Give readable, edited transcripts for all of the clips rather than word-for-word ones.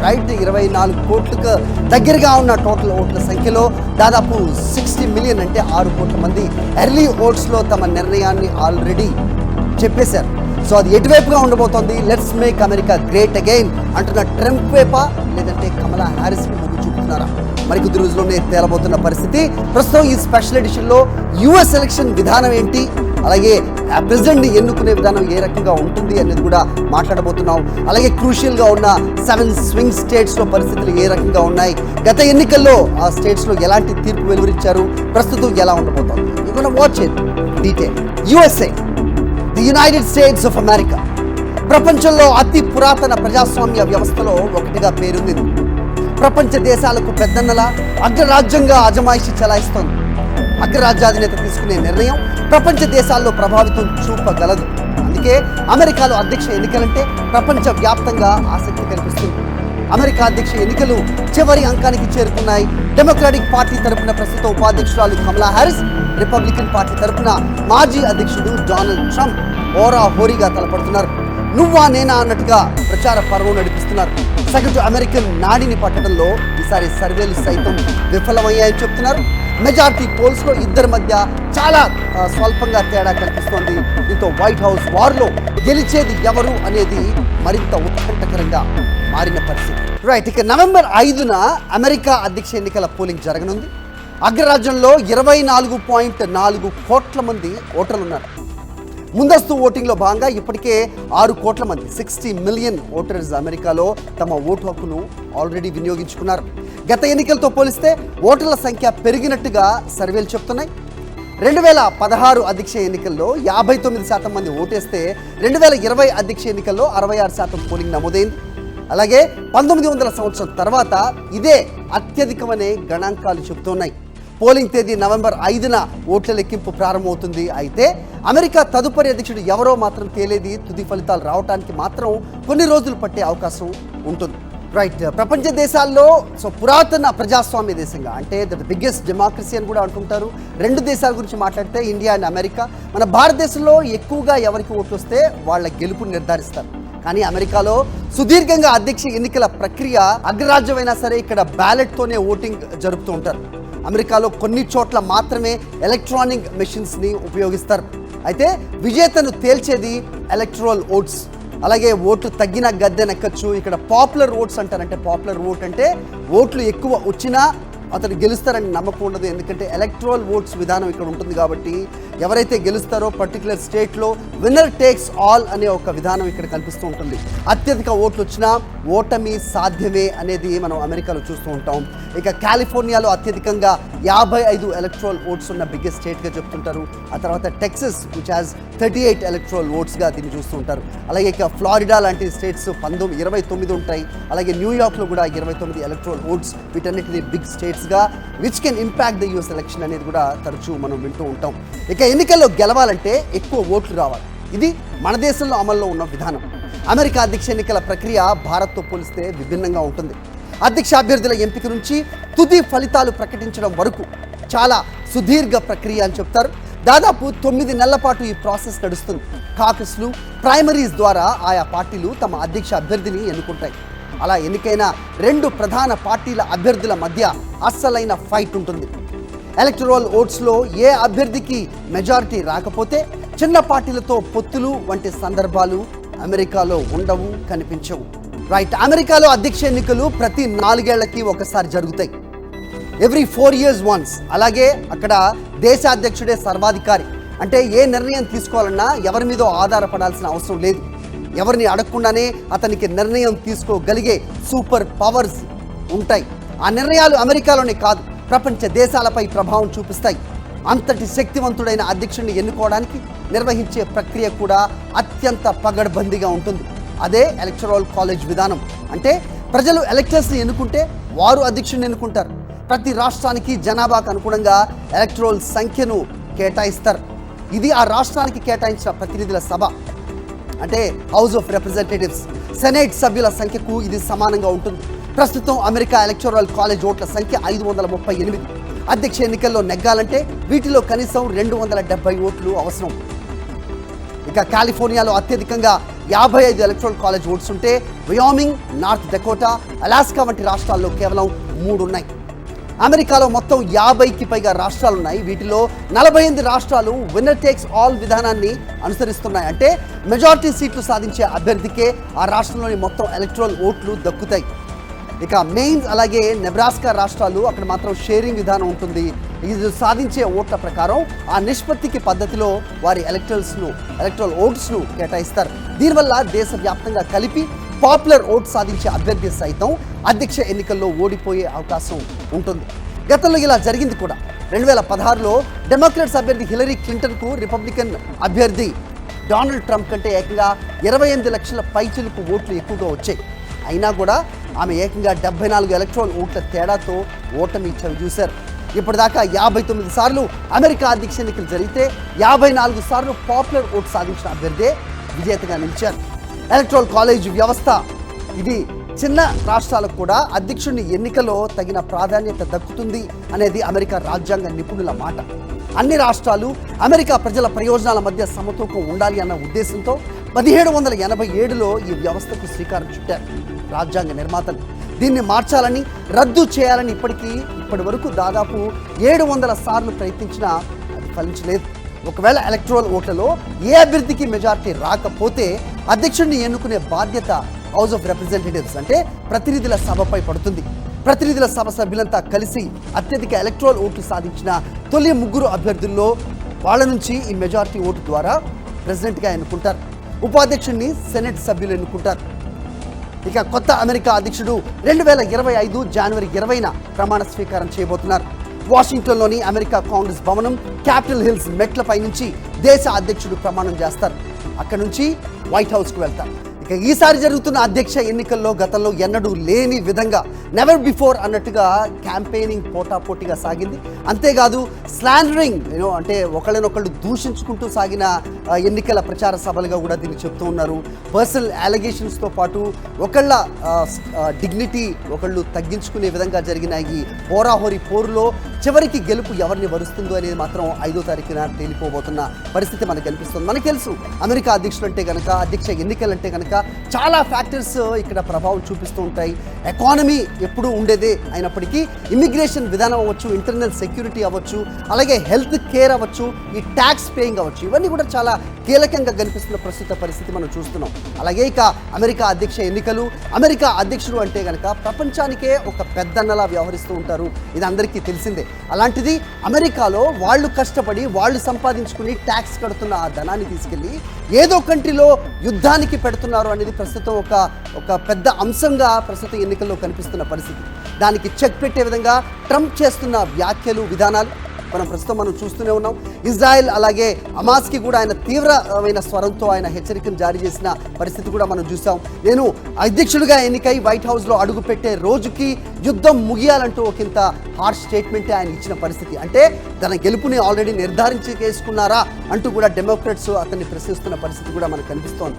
Right 24 కోట్లకు దగ్గరగా ఉన్న టోటల్ ఓట్ల సంఖ్యలో దాదాపు 60 మిలియన్ అంటే 6 కోట్ల మంది ఎర్లీ ఓట్స్లో తమ నిర్ణయాన్ని ఆల్రెడీ చెప్పేశారు. సో అది ఎటువైపుగా ఉండబోతోంది? Let's make America great again అంటున్న ట్రంప్ వైపా, లేదంటే కమలా హ్యారిస్కి మొగ్గు చూపుతున్నారా? మరి కొద్ది రోజుల్లోనే తేలబోతున్న పరిస్థితి. ప్రస్తుతం ఈ స్పెషల్ ఎడిషన్లో యుఎస్ ఎలక్షన్ విధానం ఏంటి, అలాగే ప్రెసిడెంట్ని ఎన్నుకునే విధానం ఏ రకంగా ఉంటుంది అనేది కూడా మాట్లాడబోతున్నాం. అలాగే క్రూషియల్గా ఉన్న 7 స్వింగ్ స్టేట్స్లో పరిస్థితులు ఏ రకంగా ఉన్నాయి, గత ఎన్నికల్లో ఆ స్టేట్స్లో ఎలాంటి తీర్పు వెలువరించారు, ప్రస్తుతం ఎలా ఉండబోతోంది, ఇవన్నీ watch in detail. USA, the United states of America, ప్రపంచంలో అతి పురాతన ప్రజాస్వామ్య వ్యవస్థలో ఒకటిగా పేరుంది. ప్రపంచ దేశాలకు పెద్దన్నలా అగ్రరాజ్యంగా అజమాయిషి చెలాయిస్తోంది. అగ్రరాజ్యాధినేత తీసుకునే నిర్ణయం ప్రపంచ దేశాల్లో ప్రభావితం చూపగలదు. అందుకే అమెరికాలో అధ్యక్ష ఎన్నికలంటే ప్రపంచ వ్యాప్తంగా ఆసక్తి కనిపిస్తుంది. అమెరికా అధ్యక్ష ఎన్నికలు చివరి అంకానికి చేరుకున్నాయి. డెమోక్రాటిక్ పార్టీ తరపున ప్రస్తుత ఉపాధ్యక్షురాలు కమలా హ్యారిస్, రిపబ్లికన్ పార్టీ తరపున మాజీ అధ్యక్షుడు డొనాల్డ్ ట్రంప్ హోరాహోరీగా తలపడుతున్నారు. నువ్వా నేనా అన్నట్టుగా ప్రచార పర్వం నడిపిస్తున్నారు. సగటు అమెరికన్ నాడిని పట్టడంలో ఈసారి సర్వేలు సైతం విఫలమయ్యాయని చెప్తున్నారు. మెజారిటీ పోల్స్లో ఇద్దరి మధ్య చాలా స్వల్పంగా తేడా కనిపిస్తోంది. దీంతో వైట్ హౌస్ వార్లో గెలిచేది ఎవరు అనేది మరింత ఉత్కంఠకరంగా మారిన పరిస్థితి. రైట్, ఇక నవంబర్ 5న అమెరికా అధ్యక్ష ఎన్నికల పోలింగ్ జరగనుంది. అగ్రరాజ్యంలో 24.4 కోట్ల మంది ఓటర్లు ఉన్నారు. ముందస్తు ఓటింగ్లో భాగంగా ఇప్పటికే 6 కోట్ల మంది 60 మిలియన్ ఓటర్స్ అమెరికాలో తమ ఓటు హక్కును ఆల్రెడీ వినియోగించుకున్నారు. గత ఎన్నికలతో పోలిస్తే ఓటర్ల సంఖ్య పెరిగినట్టుగా సర్వేలు చెప్తున్నాయి. 2016 అధ్యక్ష ఎన్నికల్లో 59% మంది ఓటేస్తే 2020 అధ్యక్ష ఎన్నికల్లో 66% పోలింగ్ నమోదైంది. అలాగే 1900 సంవత్సరం తర్వాత ఇదే అత్యధికమనే గణాంకాలు చెబుతున్నాయి. పోలింగ్ తేదీ నవంబర్ 5న ఓట్ల లెక్కింపు ప్రారంభమవుతుంది. అయితే అమెరికా తదుపరి అధ్యక్షుడు ఎవరో మాత్రం తేలేది. తుది ఫలితాలు రావడానికి మాత్రం కొన్ని రోజులు పట్టే అవకాశం ఉంటుంది. రైట్, ప్రపంచ దేశాల్లో పురాతన ప్రజాస్వామ్య దేశంగా, అంటే ద బిగ్గెస్ట్ డెమోక్రసీ అని కూడా అంటుంటారు. 2 దేశాల గురించి మాట్లాడితే ఇండియా అండ్ అమెరికా. మన భారతదేశంలో ఎక్కువగా ఎవరికి ఓట్లు వస్తే వాళ్ళ గెలుపుని నిర్ధారిస్తారు. కానీ అమెరికాలో సుదీర్ఘంగా అధ్యక్ష ఎన్నికల ప్రక్రియ, అగ్రరాజ్యమైనా సరే ఇక్కడ బ్యాలెట్తోనే ఓటింగ్ జరుపుతూ ఉంటారు. అమెరికాలో కొన్ని చోట్ల మాత్రమే ఎలక్ట్రానిక్ మెషిన్స్ని ఉపయోగిస్తారు. అయితే విజేతను తేల్చేది ఎలక్టరల్ ఓట్స్. అలాగే ఓటు తగ్గిన గద్దెనెక్కచ్చు. ఇక్కడ పాపులర్ ఓట్స్ అంటారంటే, పాపులర్ ఓట్ అంటే ఓట్లు ఎక్కువ వచ్చినా అతను గెలుస్తారని నమ్మకం ఉండదు. ఎందుకంటే ఎలక్టరల్ ఓట్స్ విధానం ఇక్కడ ఉంటుంది కాబట్టి ఎవరైతే గెలుస్తారో పర్టికులర్ స్టేట్లో విన్నర్ టేక్స్ ఆల్ అనే ఒక విధానం ఇక్కడ కనిపిస్తూ ఉంటుంది. అత్యధిక ఓట్లు వచ్చినా ఓటమి సాధ్యమే అనేది మనం అమెరికాలో చూస్తూ ఉంటాం. ఇక కాలిఫోర్నియాలో అత్యధికంగా 55 ఎలక్టరల్ ఓట్స్ ఉన్న బిగ్గెస్ట్ స్టేట్గా చెప్తుంటారు. ఆ తర్వాత టెక్సస్ విచ్ హ్యాస్ 38 ఎలక్టరల్ ఓట్స్గా దీన్ని చూస్తూ ఉంటారు. అలాగే ఇక ఫ్లారిడా లాంటి స్టేట్స్ 29 ఉంటాయి. అలాగే న్యూయార్క్లో కూడా 29 ఎలక్టరల్ ఓట్స్. వీటన్నిటిని బిగ్ స్టేట్స్గా which can impact the US election అనేది కూడా తరచూ మనం వింటూ ఉంటాం. ఇక ఎన్నికల్లో గెలవాలంటే ఎక్కువ ఓట్లు రావాలి. ఇది మన దేశంలో అమల్లో ఉన్న విధానం. అమెరికా అధ్యక్ష ఎన్నికల ప్రక్రియ భారత్తో పోలిస్తే విభిన్నంగా ఉంటుంది. అధ్యక్ష అభ్యర్థుల ఎంపిక నుంచి తుది ఫలితాలు ప్రకటించడం వరకు చాలా సుదీర్ఘ ప్రక్రియ అని చెప్తారు. దాదాపు 9 నెలల పాటు ఈ ప్రాసెస్ నడుస్తుంది. కాకస్లు, ప్రైమరీస్ ద్వారా ఆయా పార్టీలు తమ అధ్యక్ష అభ్యర్థిని ఎన్నుకుంటాయి. అలా ఎన్నికైన 2 ప్రధాన పార్టీల అభ్యర్థుల మధ్య అస్సలైన ఫైట్ ఉంటుంది. ఎలక్టరల్ ఓట్స్లో ఏ అభ్యర్థికి మెజారిటీ రాకపోతే చిన్న పార్టీలతో పొత్తులు వంటి సందర్భాలు అమెరికాలో ఉండవు, కనిపించవు. రైట్, అమెరికాలో అధ్యక్ష ఎన్నికలు ప్రతి 4 ఏళ్లకి ఒకసారి జరుగుతాయి. Every 4 years once. అలాగే అక్కడ దేశాధ్యక్షుడే సర్వాధికారి. అంటే ఏ నిర్ణయం తీసుకోవాలన్నా ఎవరి మీదో ఆధారపడాల్సిన అవసరం లేదు. ఎవరిని అడగకుండానే అతనికి నిర్ణయం తీసుకోగలిగే సూపర్ పవర్స్ ఉంటాయి. ఆ నిర్ణయాలు అమెరికాలోనే కాదు, ప్రపంచ దేశాలపై ప్రభావం చూపిస్తాయి. అంతటి శక్తివంతుడైన అధ్యక్షుడిని ఎన్నుకోవడానికి నిర్వహించే ప్రక్రియ కూడా అత్యంత పగడ్బందీగా ఉంటుంది. అదే ఎలక్టరల్ కాలేజ్ విధానం. అంటే ప్రజలు ఎలక్టర్స్ని ఎన్నుకుంటే వారు అధ్యక్షుడిని ఎన్నుకుంటారు. ప్రతి రాష్ట్రానికి జనాభాకు అనుగుణంగా ఎలక్టరల్ సంఖ్యను కేటాయిస్తారు. ఇది ఆ రాష్ట్రానికి కేటాయించిన ప్రతినిధుల సభ, అంటే హౌస్ ఆఫ్ రిప్రజెంటేటివ్స్, సెనేట్ సభ్యుల సంఖ్యకు ఇది సమానంగా ఉంటుంది. ప్రస్తుతం అమెరికా ఎలక్టరల్ కాలేజ్ ఓట్ల సంఖ్య 538. అధ్యక్ష ఎన్నికల్లో నెగ్గాలంటే వీటిలో కనీసం 270 ఓట్లు అవసరం. ఇక కాలిఫోర్నియాలో అత్యధికంగా 55 ఎలక్ట్రల్ కాలేజ్ ఓట్స్ ఉంటే వయోమింగ్, నార్త్ డకోటా, అలాస్కా వంటి రాష్ట్రాల్లో కేవలం 3 ఉన్నాయి. అమెరికాలో మొత్తం 50కి పైగా రాష్ట్రాలున్నాయి. వీటిలో 48 రాష్ట్రాలు విన్నర్ టేక్స్ ఆల్ విధానాన్ని అనుసరిస్తున్నాయి. అంటే మెజారిటీ సీట్లు సాధించే అభ్యర్థికే ఆ రాష్ట్రంలోని మొత్తం ఎలక్ట్రల్ ఓట్లు దక్కుతాయి. ఇక మెయిన్స్ అలాగే నెబ్రాస్కా రాష్ట్రాలు అక్కడ మాత్రం షేరింగ్ విధానం ఉంటుంది. ఇది సాధించే ఓట్ల ప్రకారం ఆ నిష్పత్తికి పద్ధతిలో వారి ఎలక్ట్రల్ ఓట్స్ను కేటాయిస్తారు. దీనివల్ల దేశవ్యాప్తంగా కలిపి పాపులర్ ఓట్ సాధించే అభ్యర్థి సైతం అధ్యక్ష ఎన్నికల్లో ఓడిపోయే అవకాశం ఉంటుంది. గతంలో ఇలా జరిగింది కూడా. 2016లో డెమోక్రాట్స్ అభ్యర్థి హిలరీ క్లింటన్కు రిపబ్లికన్ అభ్యర్థి డొనాల్డ్ ట్రంప్ కంటే ఏకంగా 28 లక్షల పైచిలుకు ఓట్లు ఎక్కువగా వచ్చాయి. అయినా కూడా ఆమె ఏకంగా 74 ఎలక్ట్రల్ ఓట్ల తేడాతో ఓటమి చవిచూశారు. ఇప్పటిదాకా 59 సార్లు అమెరికా అధ్యక్ష ఎన్నికలు జరిగితే 54 సార్లు పాపులర్ ఓట్ సాధించిన అభ్యర్థే విజేతగా నిలిచారు. ఎలక్ట్రల్ కాలేజ్ వ్యవస్థ ఇది చిన్న రాష్ట్రాలకు కూడా అధ్యక్షుడిని ఎన్నికలో తగిన ప్రాధాన్యత దక్కుతుంది అనేది అమెరికా రాజ్యాంగ నిపుణుల మాట. అన్ని రాష్ట్రాలు అమెరికా ప్రజల ప్రయోజనాల మధ్య సమతూకం ఉండాలి అన్న ఉద్దేశంతో 1787లో ఈ వ్యవస్థకు శ్రీకారం చుట్టారు రాజ్యాంగ నిర్మాతలు. దీన్ని మార్చాలని, రద్దు చేయాలని ఇప్పటి వరకు దాదాపు 700 సార్లు ప్రయత్నించినా అది ఫలించలేదు. ఒకవేళ ఎలక్ట్రల్ ఓట్లలో ఏ అభ్యర్థికి మెజారిటీ రాకపోతే అధ్యక్షుడిని ఎన్నుకునే బాధ్యత హౌస్ ఆఫ్ రిప్రజెంటేటివ్స్ అంటే ప్రతినిధుల సభపై పడుతుంది. ప్రతినిధుల సభ సభ్యులంతా కలిసి అత్యధిక ఎలక్ట్రల్ ఓట్లు సాధించిన తొలి 3 అభ్యర్థుల్లో వాళ్ళ నుంచి ఈ మెజారిటీ ఓటు ద్వారా ప్రెసిడెంట్గా ఎన్నుకుంటారు. ఉపాధ్యక్షుడిని సెనెట్ సభ్యులు ఎన్నుకుంటారు. ఇక కొత్త అమెరికా అధ్యక్షుడు 2025 జనవరి 20న ప్రమాణ స్వీకారం చేయబోతున్నారు. వాషింగ్టన్లోని అమెరికా కాంగ్రెస్ భవనం, క్యాపిటల్ హిల్స్ మెట్లపై నుంచి దేశ అధ్యక్షుడు ప్రమాణం చేస్తారు. అక్కడి నుంచి వైట్ హౌస్కు వెళ్తారు. ఇక ఈసారి జరుగుతున్న అధ్యక్ష ఎన్నికల్లో గతంలో ఎన్నడూ లేని విధంగా నెవర్ బిఫోర్ అన్నట్టుగా క్యాంపెయినింగ్ పోటాపోటీగా సాగింది. అంతేకాదు స్లాండరింగ్ అంటే ఒకళ్ళనొకళ్ళు దూషించుకుంటూ సాగిన ఎన్నికల ప్రచార సభలుగా కూడా దీన్ని చెప్తూ ఉన్నారు. పర్సనల్ అలిగేషన్స్తో పాటు ఒకళ్ళ డిగ్నిటీ ఒకళ్ళు తగ్గించుకునే విధంగా జరిగిన ఈ హోరాహోరీ పోరులో చివరికి గెలుపు ఎవరిని వరుస్తుందో అనేది మాత్రం 5వ తారీఖున తేలిపోబోతున్న పరిస్థితి మనకు కనిపిస్తుంది. మనకు తెలుసు అమెరికా అధ్యక్షులు అంటే కనుక, అధ్యక్ష ఎన్నికలంటే కనుక చాలా ఫ్యాక్టర్స్ ఇక్కడ ప్రభావం చూపిస్తూ ఉంటాయి. ఎకానమీ ఎప్పుడూ ఉండేదే అయినప్పటికీ ఇమిగ్రేషన్ విధానం అవ్వచ్చు, ఇంటర్నల్ సెక్యూరిటీ అవ్వచ్చు, అలాగే హెల్త్ కేర్ అవ్వచ్చు, ఈ ట్యాక్స్ పేయింగ్ అవ్వచ్చు, ఇవన్నీ కూడా చాలా కీలకంగా కనిపిస్తున్న ప్రస్తుత పరిస్థితి మనం చూస్తున్నాం. అలాగే ఇక అమెరికా అధ్యక్ష ఎన్నికలు, అమెరికా అధ్యక్షుడు అంటే కనుక ప్రపంచానికే ఒక పెద్దన్నలా వ్యవహరిస్తూ ఉంటారు. ఇది అందరికీ తెలిసిందే. అలాంటిది అమెరికాలో వాళ్ళు కష్టపడి వాళ్ళు సంపాదించుకుని ట్యాక్స్ కడుతున్న ఆ ధనాన్ని తీసుకెళ్ళి ఏదో కంట్రీలో యుద్ధానికి పెడుతున్నారు అనేది ప్రస్తుతం ఒక పెద్ద అంశంగా ప్రస్తుత ఎన్నికల్లో కనిపిస్తున్న పరిస్థితి. దానికి చెక్ పెట్టే విధంగా ట్రంప్ చేస్తున్న వ్యాఖ్యలు, విధానాలు మనం చూస్తూనే ఉన్నాం. ఇజ్రాయెల్ అలాగే హమాస్కి కూడా ఆయన తీవ్రమైన స్వరంతో ఆయన హెచ్చరికను జారీ చేసిన పరిస్థితి కూడా మనం చూసాం. నేను అధ్యక్షుడిగా ఎన్నికై వైట్ హౌస్లో అడుగు పెట్టే రోజుకి యుద్ధం ముగియాలంటూ ఒకంత హార్ష్ స్టేట్మెంటే ఆయన ఇచ్చిన పరిస్థితి. అంటే తన గెలుపుని ఆల్రెడీ నిర్ధారించేసుకున్నారా అంటూ కూడా డెమోక్రాట్స్ అతన్ని ప్రశ్నిస్తున్న పరిస్థితి కూడా మనకు కనిపిస్తోంది.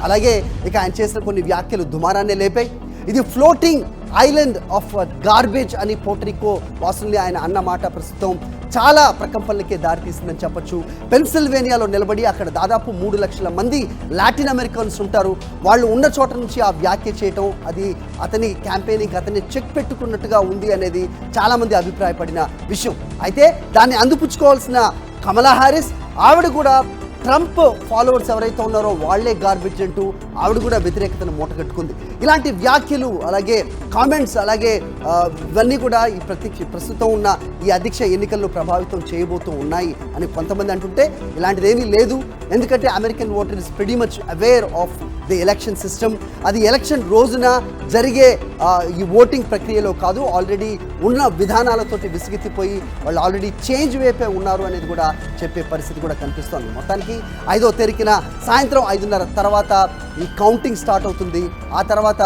అలాగే ఇక ఆయన చేసిన కొన్ని వ్యాఖ్యలు దుమారాన్నే లేపాయి. ఇది ఫ్లోటింగ్ ఐలాండ్ ఆఫ్ గార్బేజ్ అని పోర్టరికో వాసుల్ని ఆయన అన్న మాట ప్రస్తుతం చాలా ప్రకంపనలకే దారితీసిందని చెప్పొచ్చు. పెన్సిల్వేనియాలో నిలబడి అక్కడ దాదాపు 3 లక్షల మంది లాటిన్ అమెరికన్స్ ఉంటారు. వాళ్ళు ఉన్న చోట నుంచి ఆ వ్యాఖ్య చేయటం అది అతని క్యాంపెయినింగ్ అతన్ని చెక్ పెట్టుకున్నట్టుగా ఉంది అనేది చాలామంది అభిప్రాయపడిన విషయం. అయితే దాన్ని అందిపుచ్చుకోవాల్సిన కమలా హారిస్ ఆవిడ కూడా ట్రంప్ ఫాలోవర్స్ ఎవరైతే ఉన్నారో వాళ్లే గార్బేజ్ అంటూ ఆవిడ కూడా వ్యతిరేకతను మూటగట్టుకుంది. ఇలాంటి వ్యాఖ్యలు అలాగే కామెంట్స్ అలాగే ఇవన్నీ కూడా ఈ ప్రస్తుతం ఉన్న ఈ అధ్యక్ష ఎన్నికల్లో ప్రభావితం చేయబోతూ ఉన్నాయి అని కొంతమంది అంటుంటే ఇలాంటిదేమీ లేదు. ఎందుకంటే American voter is pretty much aware of the election system. అది ఎలక్షన్ రోజున జరిగే ఈ ఓటింగ్ ప్రక్రియలో కాదు, ఆల్రెడీ ఉన్న విధానాలతోటి విసిగెత్తిపోయి వాళ్ళు ఆల్రెడీ చేంజ్ వైపే ఉన్నారు అనేది కూడా చెప్పే పరిస్థితి కూడా కనిపిస్తోంది. మొత్తానికి 5వ తారీఖున సాయంత్రం 5:30 తర్వాత ఈ కౌంటింగ్ స్టార్ట్ అవుతుంది. ఆ తర్వాత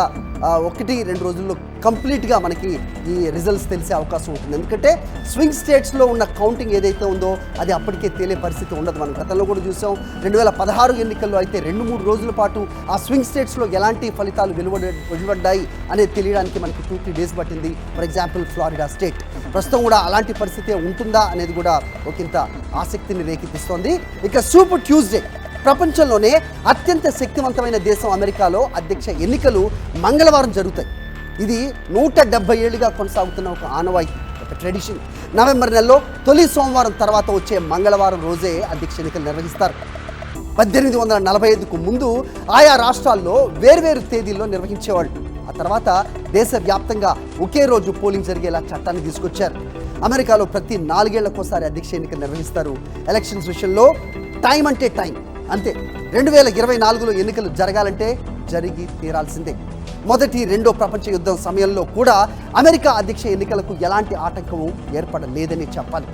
1-2 రోజుల్లో కంప్లీట్గా మనకి ఈ రిజల్ట్స్ తెలిసే అవకాశం ఉంటుంది. ఎందుకంటే స్వింగ్ స్టేట్స్లో ఉన్న కౌంటింగ్ ఏదైతే ఉందో అది అప్పటికే తేలే పరిస్థితి ఉండదు. మనం గతంలో కూడా చూసాం. 2016 ఎన్నికల్లో అయితే 2-3 రోజుల పాటు ఆ స్వింగ్ స్టేట్స్లో ఎలాంటి ఫలితాలు వెలువడ్డాయి అనేది తెలియడానికి మనకి 2-3 డేస్ పట్టింది. For example Florida state. ప్రస్తుతం కూడా అలాంటి పరిస్థితి ఉంటుందా అనేది కూడా ఒకంత ఆసక్తిని రేకెత్తిస్తోంది. ఇక సూపర్ ట్యూస్డే ప్రపంచంలోనే అత్యంత శక్తివంతమైన దేశం అమెరికాలో అధ్యక్ష ఎన్నికలు మంగళవారం జరుగుతాయి. ఇది 170 ఏళ్లుగా కొనసాగుతున్న ఒక ఆనవాయితీ, ఒక ట్రెడిషన్. నవంబర్ నెలలో తొలి సోమవారం తర్వాత వచ్చే మంగళవారం రోజే అధ్యక్ష ఎన్నికలు నిర్వహిస్తారు. 1845కు ముందు ఆయా రాష్ట్రాల్లో వేర్వేరు తేదీల్లో నిర్వహించేవాళ్ళు. ఆ తర్వాత దేశవ్యాప్తంగా ఒకే రోజు పోలింగ్ జరిగేలా చట్టాన్ని తీసుకొచ్చారు. అమెరికాలో ప్రతి 4 ఏళ్లకోసారి అధ్యక్ష ఎన్నికలు నిర్వహిస్తారు. ఎలక్షన్స్ విషయంలో టైం అంటే టైం అంతే. 2024లో ఎన్నికలు జరగాలంటే జరిగి తీరాల్సిందే. మొదటి రెండో ప్రపంచ యుద్ధం సమయంలో కూడా అమెరికా అధ్యక్ష ఎన్నికలకు ఎలాంటి ఆటంకము ఏర్పడలేదని చెప్పాలి.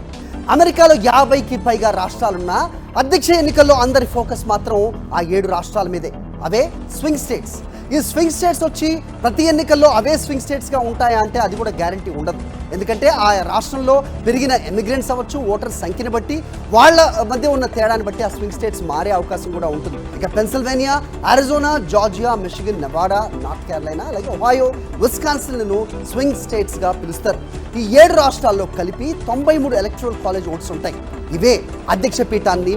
అమెరికాలో 50కి పైగా రాష్ట్రాలున్నా అధ్యక్ష ఎన్నికల్లో అందరి ఫోకస్ మాత్రం ఆ 7 రాష్ట్రాల మీదే. అవే స్వింగ్ స్టేట్స్. ఈ స్వింగ్ స్టేట్స్ వచ్చి ప్రతి ఎన్నికల్లో అవే స్వింగ్ స్టేట్స్గా ఉంటాయా అంటే అది కూడా గ్యారంటీ ఉండదు. ఎందుకంటే ఆ రాష్ట్రంలో పెరిగిన ఎమిగ్రెంట్స్ అవ్వచ్చు, ఓటర్ సంఖ్యను బట్టి, వాళ్ళ మధ్య ఉన్న తేడాన్ని బట్టి ఆ స్వింగ్ స్టేట్స్ మారే అవకాశం కూడా ఉంటుంది. ఇక Pennsylvania, Arizona, Georgia, Michigan, Nevada, North Carolina, అలాగే ఒహాయో, విస్కాన్సిన్లను స్వింగ్ స్టేట్స్గా పిలుస్తారు. ఈ 7 రాష్ట్రాల్లో కలిపి 93 ఎలక్టరల్ కాలేజ్ ఓట్స్ ఉంటాయి. ఇవే అధ్యక్ష పీఠాన్ని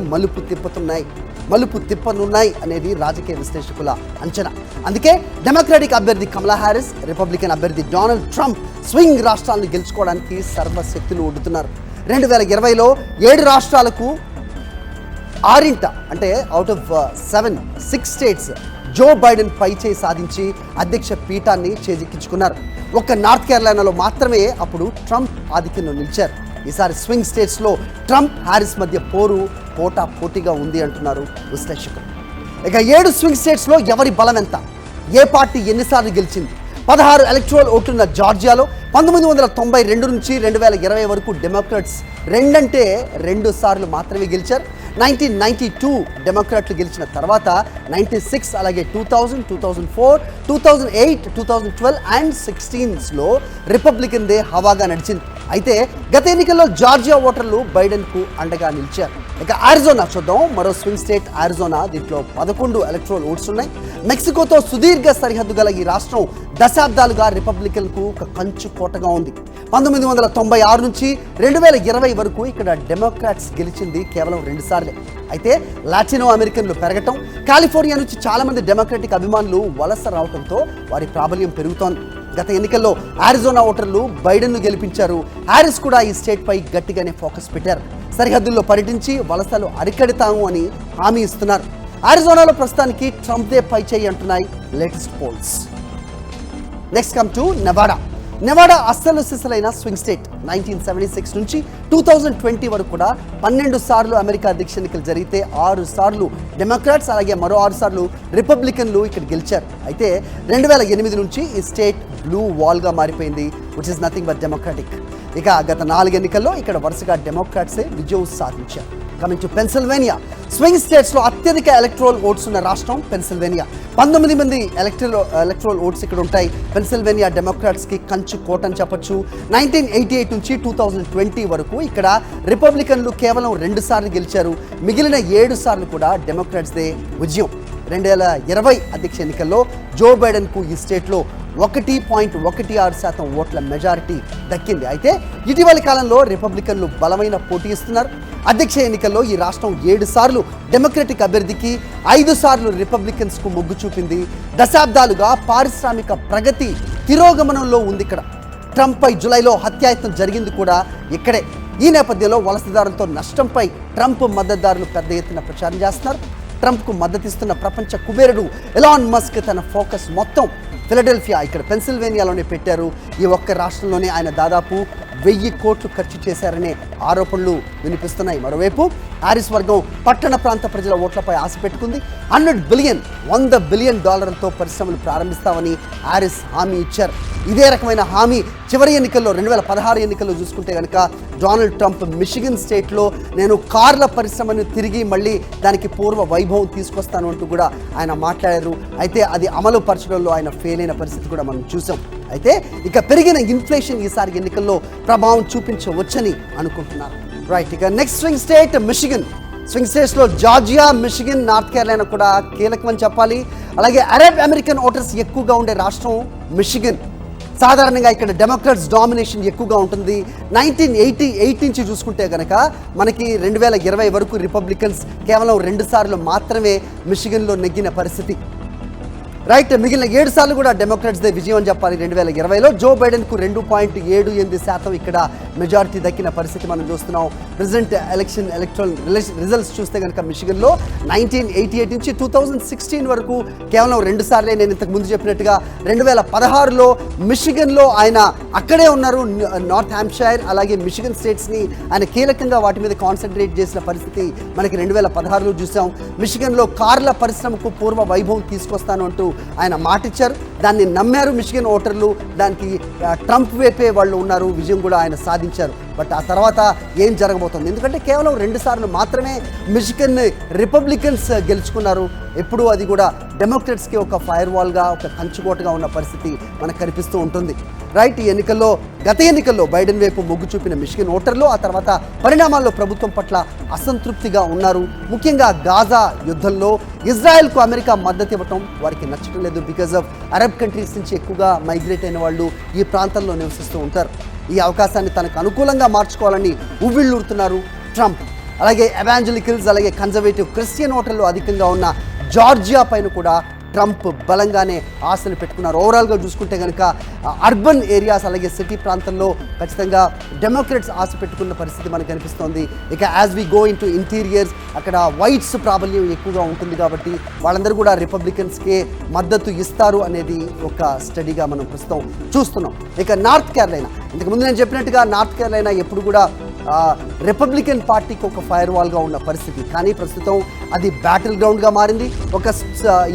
మలుపు తిప్పనున్నాయి అనేది రాజకీయ విశ్లేషకుల అంచనా. అందుకే డెమోక్రాటిక్ అభ్యర్థి కమలా హ్యారిస్, రిపబ్లికన్ అభ్యర్థి డొనాల్డ్ ట్రంప్ స్వింగ్ రాష్ట్రాలను గెలుచుకోవడానికి సర్వశక్తులు ఒడ్డుతున్నారు. 2020లో 7 రాష్ట్రాలకు 6 అంటే out of 6 states Joe Biden పైచేయి సాధించి అధ్యక్ష పీఠాన్ని చేజిక్కించుకున్నారు. ఒక్క నార్త్ కేరళైనాలో మాత్రమే అప్పుడు ట్రంప్ ఆధిక్యంలో నిలిచారు. ఈసారి స్వింగ్ స్టేట్స్లో ట్రంప్ హ్యారిస్ మధ్య పోటాపోటీగా ఉంది అంటున్నారు విశ్లేషకులు. ఇక 7 స్వింగ్ స్టేట్స్లో ఎవరి బలం ఎంత, ఏ పార్టీ ఎన్నిసార్లు గెలిచింది? 16 ఎలక్టరల్ ఓట్లున్న జార్జియాలో 1992 నుంచి 2020 వరకు డెమోక్రాట్స్ 2 సార్లు మాత్రమే గెలిచారు. 1992 డెమోక్రాట్లు గెలిచిన తర్వాత 96, అలాగే 2000, 2004, 2008, 2012 అండ్ 2016లో రిపబ్లికన్దే హవాగా నడిచింది. అయితే గత ఎన్నికల్లో జార్జియా ఓటర్లు బైడెన్కు అండగా నిలిచారు. ఇక అరిజోనా చూద్దాం. మరో స్వింగ్ స్టేట్ అరిజోనా. దీంట్లో 11 ఎలక్టరల్ ఓట్స్ ఉన్నాయి. మెక్సికోతో సుదీర్ఘ సరిహద్దు గల ఈ రాష్ట్రం దశాబ్దాలుగా రిపబ్లికన్కు ఒక కంచు కోటగా ఉంది. 1996 నుంచి 2020 వరకు ఇక్కడ డెమోక్రాట్స్ గెలిచింది కేవలం 2 సార్లే. అయితే లాటినో అమెరికన్లు పెరగటం, కాలిఫోర్నియా నుంచి చాలామంది డెమోక్రాటిక్ అభిమానులు వలస రావడంతో వారి ప్రాబల్యం పెరుగుతోంది. గత ఎన్నికల్లో అరిజోనా ఓటర్లు బైడెన్ను గెలిపించారు. హ్యారిస్ కూడా ఈ స్టేట్పై గట్టిగానే ఫోకస్ పెట్టారు. సరిహద్దుల్లో పర్యటించి వలసలు అరికడతాము అని హామీ ఇస్తున్నారు. అరిజోనాలో ప్రస్తుతానికి ట్రంప్దే పైచేయి అంటున్నాయి latest polls. Next come to Nevada అస్సలు సిసలైన స్వింగ్ స్టేట్. 1976 నుంచి 2020 వరకు కూడా 12 సార్లు అమెరికా అధ్యక్ష ఎన్నికలు జరిగితే 6 సార్లు డెమోక్రాట్స్, అలాగే మరో 6 సార్లు రిపబ్లికన్లు ఇక్కడ గెలిచారు. అయితే 2008 నుంచి ఈ స్టేట్ బ్లూ వాల్గా మారిపోయింది, which is nothing but democratic. ఇక గత 4 ఎన్నికల్లో ఇక్కడ వరుసగా డెమోక్రాట్సే విజయం సాధించారు. Coming to Pennsylvania. స్వింగ్ స్టేట్స్లో అత్యధిక ఎలక్టరల్ ఓట్స్ ఉన్న రాష్ట్రం పెన్సిల్వేనియా. 19 మంది ఎలక్టరల్ ఓట్స్ ఇక్కడ ఉంటాయి. పెన్సిల్వేనియా డెమోక్రాట్స్కి కంచు కోట అని చెప్పొచ్చు. 1988 నుంచి 2020 వరకు ఇక్కడ రిపబ్లికన్లు కేవలం 2 సార్లు గెలిచారు. మిగిలిన 7 సార్లు కూడా డెమోక్రాట్స్దే విజయం. 2020 అధ్యక్ష ఎన్నికల్లో జో బైడెన్కు ఈ స్టేట్లో 1.16% ఓట్ల మెజారిటీ దక్కింది. అయితే ఇటీవలి కాలంలో రిపబ్లికన్లు బలమైన పోటీ ఇస్తున్నారు. అధ్యక్ష ఎన్నికల్లో ఈ రాష్ట్రం 7 సార్లు డెమోక్రటిక్ అభ్యర్థికి, 5 సార్లు రిపబ్లికన్స్కు మొగ్గు చూపింది. దశాబ్దాలుగా పారిశ్రామిక ప్రగతి తిరోగమనంలో ఉంది ఇక్కడ. ట్రంప్పై జులైలో హత్యాయత్నం జరిగింది కూడా ఇక్కడే. ఈ నేపథ్యంలో వలసదారులతో నష్టంపై ట్రంప్ మద్దతుదారులు పెద్ద ఎత్తున ప్రచారం చేస్తున్నారు. ట్రంప్కు మద్దతిస్తున్న ప్రపంచ కుబేరుడు ఎలాన్ మస్క్ తన ఫోకస్ మొత్తం ఫిలడెల్ఫియా, ఇక్కడ పెన్సిల్వేనియాలోనే పెట్టారు. ఈ ఒక్క రాష్ట్రంలోనే ఆయన దాదాపు 1000 కోట్లు ఖర్చు చేశారనే ఆరోపణలు వినిపిస్తున్నాయి. మరోవైపు హ్యారిస్ వర్గం పట్టణ ప్రాంత ప్రజల ఓట్లపై ఆశ పెట్టుకుంది. $100 బిలియన్ పరిశ్రమలు ప్రారంభిస్తామని హ్యారిస్ హామీ ఇచ్చారు. ఇదే రకమైన హామీ చివరి ఎన్నికల్లో 2016 ఎన్నికల్లో చూసుకుంటే కనుక డొనాల్డ్ ట్రంప్ మిషిగన్ స్టేట్లో నేను కార్ల పరిశ్రమను తిరిగి మళ్ళీ దానికి పూర్వ వైభవం తీసుకొస్తాను అంటూ కూడా ఆయన మాట్లాడారు. అయితే అది అమలు పరచడంలో ఆయన ఫెయిల్ అయిన పరిస్థితి కూడా మనం చూసాం. అయితే ఇక పెరిగిన ఇన్ఫ్లేషన్ ఈసారి ఎన్నికల్లో ప్రభావం చూపించవచ్చని అనుకుంటున్నారు. రైట్, ఇక next swing state Michigan. Swing స్టేట్స్లో జార్జియా, మిషిగన్, నార్త్ కేరళైనా కూడా కీలకమని చెప్పాలి. అలాగే అరబ్ అమెరికన్ ఓటర్స్ ఎక్కువగా ఉండే రాష్ట్రం మిషిగన్. సాధారణంగా ఇక్కడ డెమోక్రాట్స్ డామినేషన్ ఎక్కువగా ఉంటుంది. 1988 నుంచి చూసుకుంటే కనుక మనకి 2020 వరకు రిపబ్లికన్స్ కేవలం 2 సార్లు మాత్రమే మిషిగన్లో నెగ్గిన పరిస్థితి. రైట్, మిగిలిన 7 సార్లు కూడా డెమోక్రాట్స్దే విజయం అని చెప్పాలి. 2020లో జో బైడెన్కు 2.78% ఇక్కడ మెజారిటీ దక్కిన పరిస్థితి మనం చూస్తున్నాం. ప్రెసిడెంట్ ఎలక్టరల్ రిజల్ట్స్ చూస్తే కనుక మిషిగన్లో 1988 నుంచి 2016 వరకు కేవలం 2 సార్లే. నేను ఇంతకు ముందు చెప్పినట్టుగా 2016లో మిషిగన్లో ఆయన అక్కడే ఉన్నారు. నార్త్ హ్యాంప్షైర్ అలాగే మిషిగన్ స్టేట్స్ని ఆయన కీలకంగా వాటి మీద కాన్సన్ట్రేట్ చేసిన పరిస్థితి మనకి 2016లో చూసాం. మిషిగన్లో కార్ల పరిశ్రమకు పూర్వ వైభవం తీసుకొస్తాను అంటూ ఆయన మాటిచ్చారు. దాన్ని నమ్మారు మిషిగన్ ఓటర్లు. దానికి ట్రంప్ వైపే వాళ్ళు ఉన్నారు. విజయం కూడా ఆయన సాధించారు. బట్ ఆ తర్వాత ఏం జరగబోతుంది? ఎందుకంటే కేవలం 2 సార్లు మాత్రమే మిషిగన్ రిపబ్లికన్స్ గెలుచుకున్నారు. ఎప్పుడూ అది కూడా డెమోక్రాట్స్కి ఒక ఫైర్ వాల్గా, ఒక కంచుకోటగా ఉన్న పరిస్థితి మనకు కనిపిస్తూ ఉంటుంది. రైట్, ఈ గత ఎన్నికల్లో బైడెన్ వైపు మొగ్గు చూపిన మిషిగన్ ఓటర్లు ఆ తర్వాత పరిణామాల్లో ప్రభుత్వం పట్ల అసంతృప్తిగా ఉన్నారు. ముఖ్యంగా గాజా యుద్ధంలో ఇజ్రాయెల్కు అమెరికా మద్దతు ఇవ్వటం వారికి నచ్చడం లేదు. బికాజ్ ఆఫ్ అరబ్ కంట్రీస్ నుంచి ఎక్కువగా మైగ్రేట్ అయిన వాళ్ళు ఈ ప్రాంతంలో నివసిస్తూ ఉంటారు. ఈ అవకాశాన్ని తనకు అనుకూలంగా మార్చుకోవాలని ఉవ్విళ్ళూరుతున్నారు ట్రంప్. అలాగే ఎవాంజలికల్స్ అలాగే కన్జర్వేటివ్ క్రిస్టియన్ ఓటర్లు అధికంగా ఉన్న జార్జియా పైన కూడా ట్రంప్ బలంగానే ఆశలు పెట్టుకున్నారు. ఓవరాల్గా చూసుకుంటే కనుక అర్బన్ ఏరియాస్ అలాగే సిటీ ప్రాంతంలో ఖచ్చితంగా డెమోక్రాట్స్ ఆశ పెట్టుకున్న పరిస్థితి మనకు కనిపిస్తోంది. ఇక as we go into interiors అక్కడ వైట్స్ ప్రాబల్యం ఎక్కువగా ఉంటుంది కాబట్టి వాళ్ళందరూ కూడా రిపబ్లికన్స్కే మద్దతు ఇస్తారు అనేది ఒక స్టడీగా మనం ప్రస్తుతం చూస్తున్నాం. ఇక నార్త్ కేరళైనా, ఇంతకుముందు నేను చెప్పినట్టుగా నార్త్ కేరళైనా ఎప్పుడు కూడా రిపబ్లికన్ పార్టీకి ఒక ఫైర్ వాల్గా ఉన్న పరిస్థితి. కానీ ప్రస్తుతం అది బ్యాటిల్ గ్రౌండ్గా మారింది. ఒక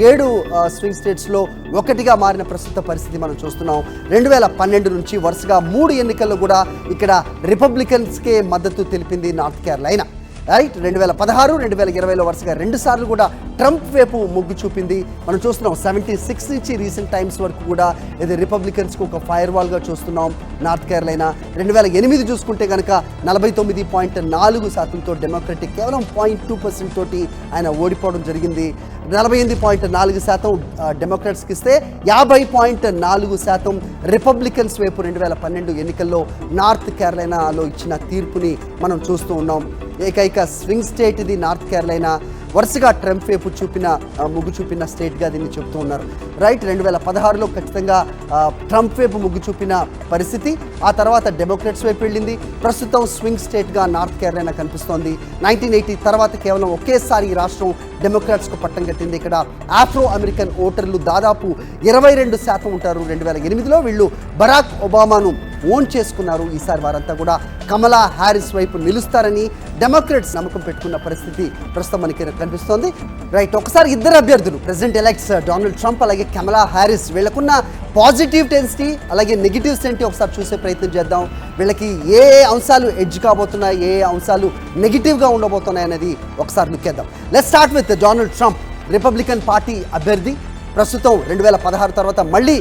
7 స్వింగ్ స్టేట్స్లో ఒకటిగా మారిన ప్రస్తుత పరిస్థితి మనం చూస్తున్నాం. 2012 నుంచి వరుసగా 3 ఎన్నికల్లో కూడా ఇక్కడ రిపబ్లికన్స్కే మద్దతు తెలిపింది నార్త్ కేరళైనా. రైట్, 2016, 2020లో వరుసగా 2 సార్లు కూడా ట్రంప్ వైపు మొగ్గు చూపింది. మనం చూస్తున్నాం 76 నుంచి రీసెంట్ టైమ్స్ వరకు కూడా ఇది రిపబ్లికన్స్కి ఒక ఫైర్ వాల్గా చూస్తున్నాం నార్త్ కేరళైనా. 2008 చూసుకుంటే కనుక 49.4%తో డెమోక్రటిక్ కేవలం 0.2% తోటి ఆయన ఓడిపోవడం జరిగింది. 48.4% డెమోక్రాట్స్కి ఇస్తే 50.4% రిపబ్లికన్స్ వైపు 2012 ఎన్నికల్లో నార్త్ కేరళైనాలో ఇచ్చిన తీర్పుని మనం చూస్తూ ఉన్నాం. ఏకైక స్వింగ్ స్టేట్ ఇది నార్త్ కేరళైనా. వరుసగా ట్రంప్ వైపు మొగ్గు చూపిన స్టేట్గా దీన్ని చెప్తూ ఉన్నారు. రైట్, 2016లో ఖచ్చితంగా ట్రంప్ వైపు మొగ్గు చూపిన పరిస్థితి. ఆ తర్వాత డెమోక్రాట్స్ వైపు వెళ్ళింది. ప్రస్తుతం స్వింగ్ స్టేట్గా నార్త్ కేరళైనా కనిపిస్తోంది. 1980 తర్వాత కేవలం ఒకేసారి ఈ రాష్ట్రం డెమోక్రాట్స్కు పట్టం కట్టింది. ఇక్కడ ఆఫ్రో అమెరికన్ ఓటర్లు దాదాపు 22% ఉంటారు. 2008లో వీళ్ళు బరాక్ ఒబామాను ఓన్ చేసుకున్నారు. ఈసారి వారంతా కూడా కమలా హ్యారిస్ వైపు నిలుస్తారని డెమోక్రాట్స్ నమ్మకం పెట్టుకున్న పరిస్థితి ప్రస్తుతం మనకి కనిపిస్తోంది. రైట్, ఒకసారి ఇద్దరు అభ్యర్థులు ప్రెసిడెంట్ ఎలెక్ట్స్ డొనాల్డ్ ట్రంప్ అలాగే కమలా హ్యారిస్ వీళ్ళకున్న పాజిటివ్ టెన్సిటీ అలాగే నెగిటివ్స్ ఏంటి ఒకసారి చూసే ప్రయత్నం చేద్దాం. వీళ్ళకి ఏ అంశాలు ఎడ్జ్ కాబోతున్నాయి, ఏ అంశాలు నెగిటివ్గా ఉండబోతున్నాయి అనేది ఒకసారి లుక్కేద్దాం. Let's start with Donald Trump, Republican party అభ్యర్థి. ప్రస్తుతం 2016 తర్వాత మళ్ళీ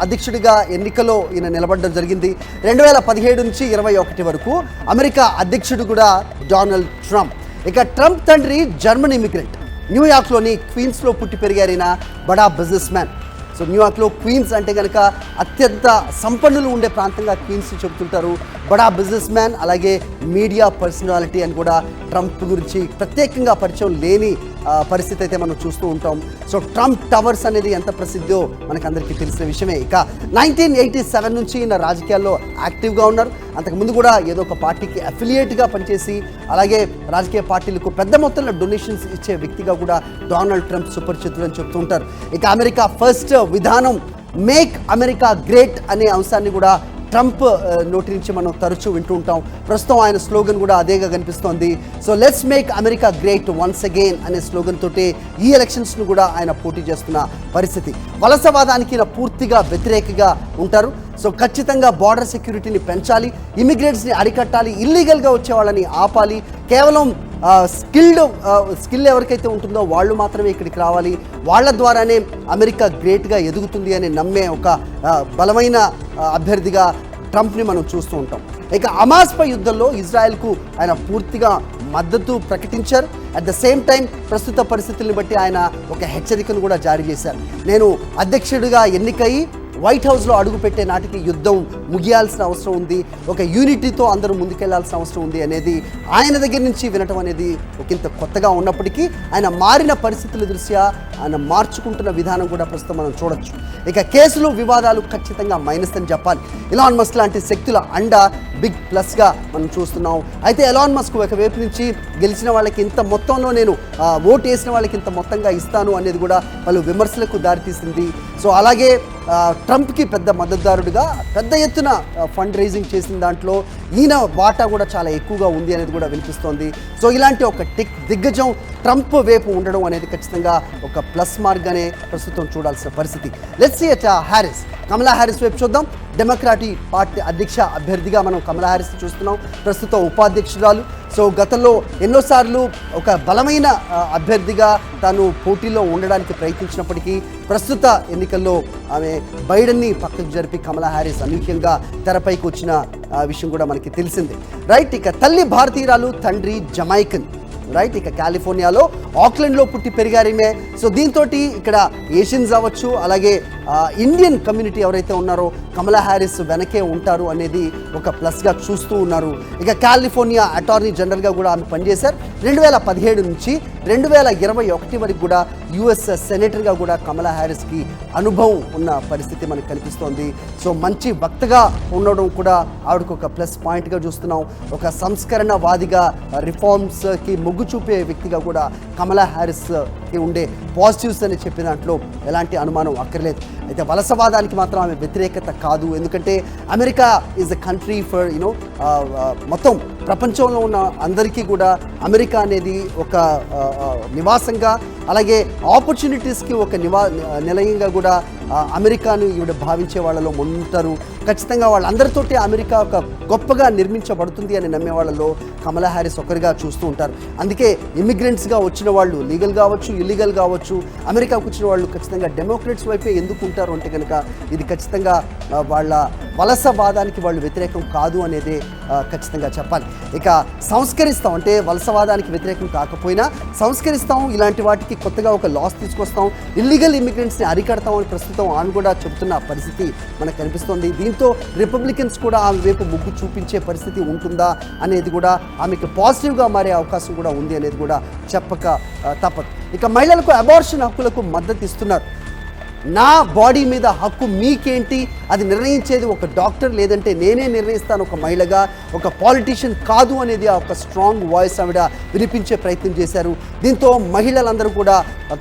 అధ్యక్షుడిగా ఎన్నికలో ఈయన నిలబడడం జరిగింది. 2017 నుంచి 2021 వరకు అమెరికా అధ్యక్షుడు కూడా డొనాల్డ్ ట్రంప్. ఇక ట్రంప్ తండ్రి జర్మన్ ఇమిగ్రెంట్, న్యూయార్క్లోని క్వీన్స్లో పుట్టి పెరిగారిన బడా బిజినెస్ మ్యాన్. సో న్యూయార్క్లో క్వీన్స్ అంటే కనుక అత్యంత సంపన్నులు ఉండే ప్రాంతంగా క్వీన్స్ చెబుతుంటారు. బడా బిజినెస్ మ్యాన్ అలాగే మీడియా పర్సనాలిటీ అని కూడా ట్రంప్ గురించి ప్రత్యేకంగా పరిచయం లేని పరిస్థితి అయితే మనం చూస్తూ ఉంటాం. సో ట్రంప్ టవర్స్ అనేది ఎంత ప్రసిద్ధో మనకందరికీ తెలిసిన విషయమే. ఇక 1987 నుంచి ఈయన రాజకీయాల్లో యాక్టివ్గా ఉన్నారు. అంతకుముందు కూడా ఏదో ఒక పార్టీకి అఫిలియేట్గా పనిచేసి అలాగే రాజకీయ పార్టీలకు పెద్ద మొత్తంలో డొనేషన్స్ ఇచ్చే వ్యక్తిగా కూడా డొనాల్డ్ ట్రంప్ సుపరిచితులు అని చెప్తూ ఉంటారు. ఇక అమెరికా ఫస్ట్ విధానం మేక్ అమెరికా గ్రేట్ అనే అంశాన్ని కూడా ట్రంప్ నోటి నుంచి మనం తరచూ వింటూ ఉంటాం. ప్రస్తుతం ఆయన స్లోగన్ కూడా అదేగా కనిపిస్తోంది. So let's make America great once again అనే స్లోగన్ తోటి ఈ ఎలక్షన్స్ను కూడా ఆయన పోటీ చేస్తున్న పరిస్థితి. వలసవాదానికి పూర్తిగా వ్యతిరేకగా ఉంటారు. సో ఖచ్చితంగా బార్డర్ సెక్యూరిటీని పెంచాలి, ఇమిగ్రెంట్స్ని అరికట్టాలి, ఇల్లీగల్గా వచ్చే వాళ్ళని ఆపాలి, కేవలం స్కిల్ ఎవరికైతే ఉంటుందో వాళ్ళు మాత్రమే ఇక్కడికి రావాలి, వాళ్ళ ద్వారానే అమెరికా గ్రేట్గా ఎదుగుతుంది అని నమ్మే ఒక బలమైన అభ్యర్థిగా ట్రంప్ని మనం చూస్తూ ఉంటాం. ఇక హమాస్పై యుద్ధంలో ఇజ్రాయెల్కు ఆయన పూర్తిగా మద్దతు ప్రకటించారు. అట్ ద సేమ్ టైం ప్రస్తుత పరిస్థితుల్ని బట్టి ఆయన ఒక హెచ్చరికను కూడా జారీ చేశారు. నేను అధ్యక్షుడిగా ఎన్నికయి వైట్ హౌస్లో అడుగుపెట్టే నాటికి యుద్ధం ముగియాల్సిన అవసరం ఉంది, ఒక యూనిటీతో అందరూ ముందుకెళ్లాల్సిన అవసరం ఉంది అనేది ఆయన దగ్గర నుంచి వినటం అనేది ఒకంత కొత్తగా ఉన్నప్పటికీ ఆయన మారిన పరిస్థితుల దృష్ట్యా ఆయన మార్చుకుంటున్న విధానం కూడా ప్రస్తుతం మనం చూడొచ్చు. ఇక కేసులు వివాదాలు ఖచ్చితంగా మైనస్ అని చెప్పాలి. ఎలాన్ మస్క్ లాంటి శక్తుల అండ బిగ్ ప్లస్గా మనం చూస్తున్నాం. అయితే ఎలాన్ మస్క్ ఒకవైపు నుంచి గెలిచిన వాళ్ళకి ఇంత మొత్తంలో నేను ఓటు వేసిన వాళ్ళకి ఇంత మొత్తంగా ఇస్తాను అనేది కూడా పలు విమర్శలకు దారితీసింది. సో అలాగే ట్రంప్కి పెద్ద మద్దతుదారుడిగా పెద్ద ఎత్తున ఫండ్ రైజింగ్ చేసిన దాంట్లో ఈయన వాటా కూడా చాలా ఎక్కువగా ఉంది అనేది కూడా వినిపిస్తోంది. సో ఇలాంటి ఒక దిగ్గజం ట్రంప్ వైపు ఉండడం అనేది ఖచ్చితంగా ఒక ప్లస్ మార్క్గానే ప్రస్తుతం చూడాల్సిన పరిస్థితి. Let's see at Harris, Kamala Harris వైపు చూద్దాం. డెమోక్రాటిక్ పార్టీ అధ్యక్ష అభ్యర్థిగా మనం కమలా హ్యారిస్ చూస్తున్నాం, ప్రస్తుతం ఉపాధ్యక్షురాలు. సో గతంలో ఎన్నోసార్లు ఒక బలమైన అభ్యర్థిగా తాను పోటీలో ఉండడానికి ప్రయత్నించినప్పటికీ ప్రస్తుత ఎన్నికల్లో ఆమె బైడెన్ని పక్కకు జరిపి కమలా హ్యారిస్ అనూహ్యంగా తెరపైకి వచ్చిన విషయం కూడా మనకి తెలిసిందే. రైట్, ఇక తల్లి భారతీయురాలు, తండ్రి జమైకన్. రైట్, ఇక కాలిఫోర్నియాలో ఆక్లాండ్లో పుట్టి పెరిగారిమే. సో దీంతో ఇక్కడ ఏషియన్స్ అవ్వచ్చు, అలాగే ఇండియన్ కమ్యూనిటీ ఎవరైతే ఉన్నారో కమలా హ్యారిస్ వెనకే ఉంటారు అనేది ఒక ప్లస్గా చూస్తూ ఉన్నారు. ఇక కాలిఫోర్నియా అటార్నీ జనరల్గా కూడా ఆమె పనిచేశారు. 2017 నుంచి 2021 వరకు కూడా యుఎస్ సెనేటర్గా కూడా కమలా హ్యారిస్కి అనుభవం ఉన్న పరిస్థితి మనకు కనిపిస్తోంది. సో మంచి వక్తగా ఉండడం కూడా ఆవిడకు ఒక ప్లస్ పాయింట్గా చూస్తున్నాం. ఒక సంస్కరణవాదిగా రిఫార్మ్స్కి మొగ్గు చూపే వ్యక్తిగా కూడా కమలా హ్యారిస్కి ఉండే పాజిటివ్స్ అని చెప్పిన దాంట్లో ఎలాంటి అనుమానం అక్కర్లేదు. అయితే వలసవాదానికి మాత్రం ఆమె వ్యతిరేకత కాదు, ఎందుకంటే America is a country for మొత్తం ప్రపంచంలో ఉన్న అందరికీ కూడా అమెరికా అనేది ఒక నివాసంగా, అలాగే ఆపర్చునిటీస్కి ఒక నిలయంగా కూడా అమెరికాను ఈవిడ భావించే వాళ్ళలో ఉంటారు. ఖచ్చితంగా వాళ్ళందరితోటి అమెరికా ఒక గొప్పగా నిర్మించబడుతుంది అని నమ్మే వాళ్ళలో కమలా హ్యారిస్ ఒకరిగా చూస్తూ ఉంటారు. అందుకే ఇమిగ్రెంట్స్గా వచ్చిన వాళ్ళు, లీగల్ కావచ్చు ఇల్లీగల్ కావచ్చు, అమెరికాకు వచ్చిన వాళ్ళు ఖచ్చితంగా డెమోక్రట్స్ వైపే ఎందుకు ఉంటారు అంటే కనుక ఇది ఖచ్చితంగా వాళ్ళ వలసవాదానికి వాళ్ళు వ్యతిరేకం కాదు అనేది ఖచ్చితంగా చెప్పాలి. ఇక సంస్కరిస్తాం అంటే వలసవాదానికి వ్యతిరేకం కాకపోయినా సంస్కరిస్తాం, ఇలాంటి వాటికి కొత్తగా ఒక లాస్ తీసుకొస్తాం, ఇల్లీగల్ ఇమిగ్రెంట్స్ని అరికడతాం అని ప్రస్తుతం ఆమె కూడా చెబుతున్న పరిస్థితి మనకు కనిపిస్తోంది. దీంతో రిపబ్లికన్స్ కూడా ఆమె వైపు మొగ్గు చూపించే పరిస్థితి ఉంటుందా అనేది కూడా ఆమెకు పాజిటివ్గా మారే అవకాశం కూడా ఉంది అనేది కూడా చెప్పక తప్పదు. ఇక మహిళలకు అబార్షన్ హక్కులకు మద్దతు ఇస్తున్నారు. నా బాడీ మీద హక్కు మీకేంటి, అది నిర్ణయించేది ఒక డాక్టర్, లేదంటే నేనే నిర్ణయిస్తాను ఒక మహిళగా, ఒక పాలిటీషియన్ కాదు అనేది ఒక స్ట్రాంగ్ వాయిస్ ఆవిడ వినిపించే ప్రయత్నం చేశారు. దీంతో మహిళలందరూ కూడా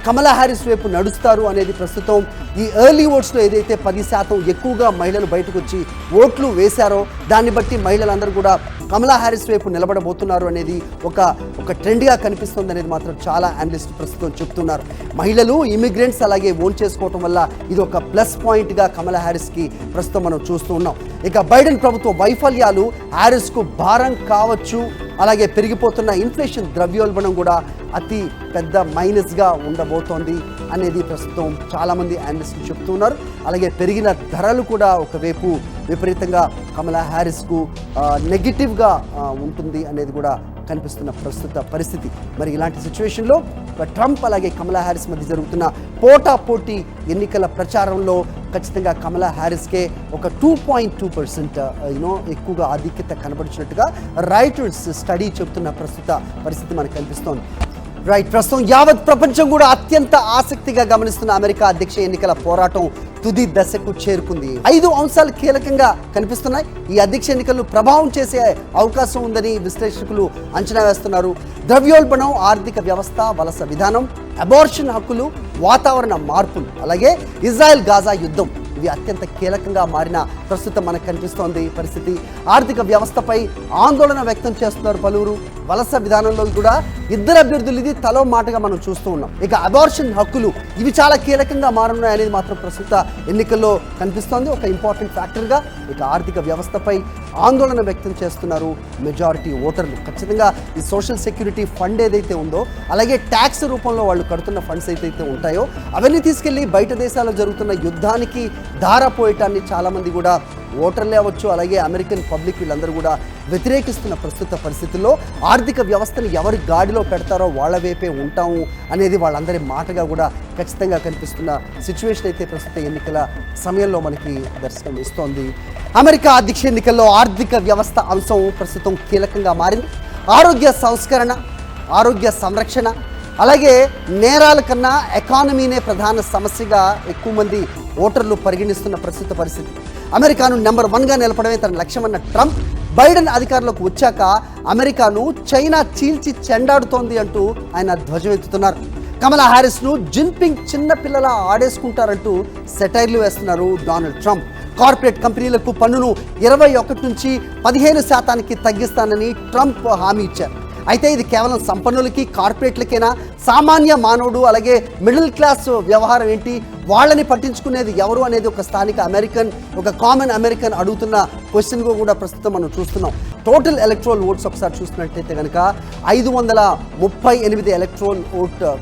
కమలా హ్యారిస్ వైపు నడుస్తారు అనేది ప్రస్తుతం ఈ ఎర్లీ ఓట్స్లో ఏదైతే 10% ఎక్కువగా మహిళలు బయటకు వచ్చి ఓట్లు వేశారో దాన్ని బట్టి మహిళలందరూ కూడా కమలా హ్యారిస్ వైపు నిలబడబోతున్నారు అనేది ఒక ట్రెండ్గా కనిపిస్తుంది అనేది మాత్రం చాలా అనలిస్టులు ప్రస్తుతం చెప్తున్నారు. మహిళలు ఇమిగ్రెంట్స్ అలాగే ఓన్ చేసుకోవటం వల్ల ఇది ఒక ప్లస్ పాయింట్గా కమలా హ్యారిస్కి ప్రస్తుతం మనం చూస్తూ ఉన్నాం. ఇక బైడెన్ ప్రభుత్వ వైఫల్యాలు హ్యారిస్కు భారం కావచ్చు, అలాగే పెరిగిపోతున్న ఇన్ఫ్లేషన్, ద్రవ్యోల్బణం కూడా అతి పెద్ద మైనస్గా ఉండబోతోంది అనేది ప్రస్తుతం చాలామంది అనలిస్టులు చెప్తున్నారు. అలాగే పెరిగిన ధరలు కూడా ఒకవైపు విపరీతంగా కమలా హ్యారిస్కు నెగిటివ్గా ఉంటుంది అనేది కూడా కనిపిస్తున్న ప్రస్తుత పరిస్థితి. మరి ఇలాంటి సిచ్యువేషన్లో ట్రంప్ అలాగే కమలా హ్యారిస్ మధ్య జరుగుతున్న పోటాపోటీ ఎన్నికల ప్రచారంలో ఖచ్చితంగా కమలా హ్యారిస్కే ఒక 2.2% ఎక్కువగా ఆధిక్యత కనబడుచున్నట్టుగా రైటర్స్ స్టడీ చెబుతున్న ప్రస్తుత పరిస్థితి మనకు కనిపిస్తోంది. రైట్, ప్రస్తుతం యావత్ ప్రపంచం కూడా అత్యంత ఆసక్తిగా గమనిస్తున్న అమెరికా అధ్యక్ష ఎన్నికల పోరాటం తుది దశకు చేరుకుంది. 5 అంశాలు కీలకంగా కనిపిస్తున్నాయి. ఈ అధ్యక్ష ఎన్నికలు ప్రభావం చేసే అవకాశం ఉందని విశ్లేషకులు అంచనా వేస్తున్నారు. ద్రవ్యోల్బణం, ఆర్థిక వ్యవస్థ, వలస విధానం, అబార్షన్ హక్కులు, వాతావరణ మార్పులు, అలాగే ఇజ్రాయెల్ గాజా యుద్ధం ఇవి అత్యంత కీలకంగా మారిన ప్రస్తుతం మనకు కనిపిస్తోంది పరిస్థితి. ఆర్థిక వ్యవస్థపై ఆందోళన వ్యక్తం చేస్తున్నారు పలువురు. వలస విధానంలో కూడా ఇద్దరు అభ్యర్థులు ఇది తలో మాటగా మనం చూస్తూ ఉన్నాం. ఇక అబార్షన్ హక్కులు ఇవి చాలా కీలకంగా మారనున్నాయి అనేది మాత్రం ప్రస్తుత ఎన్నికల్లో కనిపిస్తోంది ఒక ఇంపార్టెంట్ ఫ్యాక్టర్గా. ఇక ఆర్థిక వ్యవస్థపై ఆందోళన వ్యక్తం చేస్తున్నారు మెజారిటీ ఓటర్లు. ఖచ్చితంగా ఈ సోషల్ సెక్యూరిటీ ఫండ్ ఏదైతే ఉందో, అలాగే ట్యాక్స్ రూపంలో వాళ్ళు కడుతున్న ఫండ్స్ ఏదైతే ఉంటాయో అవన్నీ తీసుకెళ్ళి బయట దేశాల్లో జరుగుతున్న యుద్ధానికి ధార పోయటాన్ని చాలామంది కూడా ఓటర్లే అవ్వచ్చు, అలాగే అమెరికన్ పబ్లిక్ వీళ్ళందరూ కూడా వ్యతిరేకిస్తున్న ప్రస్తుత పరిస్థితుల్లో ఆర్థిక వ్యవస్థను ఎవరి గాడిలో పెడతారో వాళ్ళ వైపే ఉంటాము అనేది వాళ్ళందరి మాటగా కూడా ఖచ్చితంగా కనిపిస్తున్న సిచ్యువేషన్ అయితే ప్రస్తుత ఎన్నికల సమయంలో మనకి దర్శనం ఇస్తోంది. అమెరికా అధ్యక్ష ఎన్నికల్లో ఆర్థిక వ్యవస్థ అంశం ప్రస్తుతం కీలకంగా మారింది. ఆరోగ్య సంస్కరణ, ఆరోగ్య సంరక్షణ, అలాగే నేరాల కన్నా ఎకానమీనే ప్రధాన సమస్యగా ఎక్కువ మంది ఓటర్లు పరిగణిస్తున్న ప్రస్తుత పరిస్థితి. అమెరికాను నెంబర్ 1గా నిలపడమే తన లక్ష్యమన్న ట్రంప్ బైడెన్ అధికారంలోకి వచ్చాక అమెరికాను చైనా చీల్చి చెండాడుతోంది అంటూ ఆయన ధ్వజమెత్తుతున్నారు. కమలా హ్యారిస్ను జిన్పింగ్ చిన్నపిల్లల ఆడేసుకుంటారంటూ సెటైర్లు వేస్తున్నారు డొనాల్డ్ ట్రంప్. కార్పొరేట్ కంపెనీలకు పన్నును 21 నుంచి 15% తగ్గిస్తానని ట్రంప్ హామీ ఇచ్చారు. అయితే ఇది కేవలం సంపన్నులకి, కార్పొరేట్లకేనా? సామాన్య మానవుడు, అలాగే మిడిల్ క్లాస్ వ్యవహారం ఏంటి? వాళ్ళని పట్టించుకునేది ఎవరు అనేది ఒక స్థానిక అమెరికన్, ఒక కామన్ అమెరికన్ అడుగుతున్న క్వశ్చన్గా కూడా ప్రస్తుతం మనం చూస్తున్నాం. టోటల్ ఎలక్ట్రల్ ఓట్స్ ఒకసారి చూసినట్టయితే కనుక 538 ఎలక్ట్రల్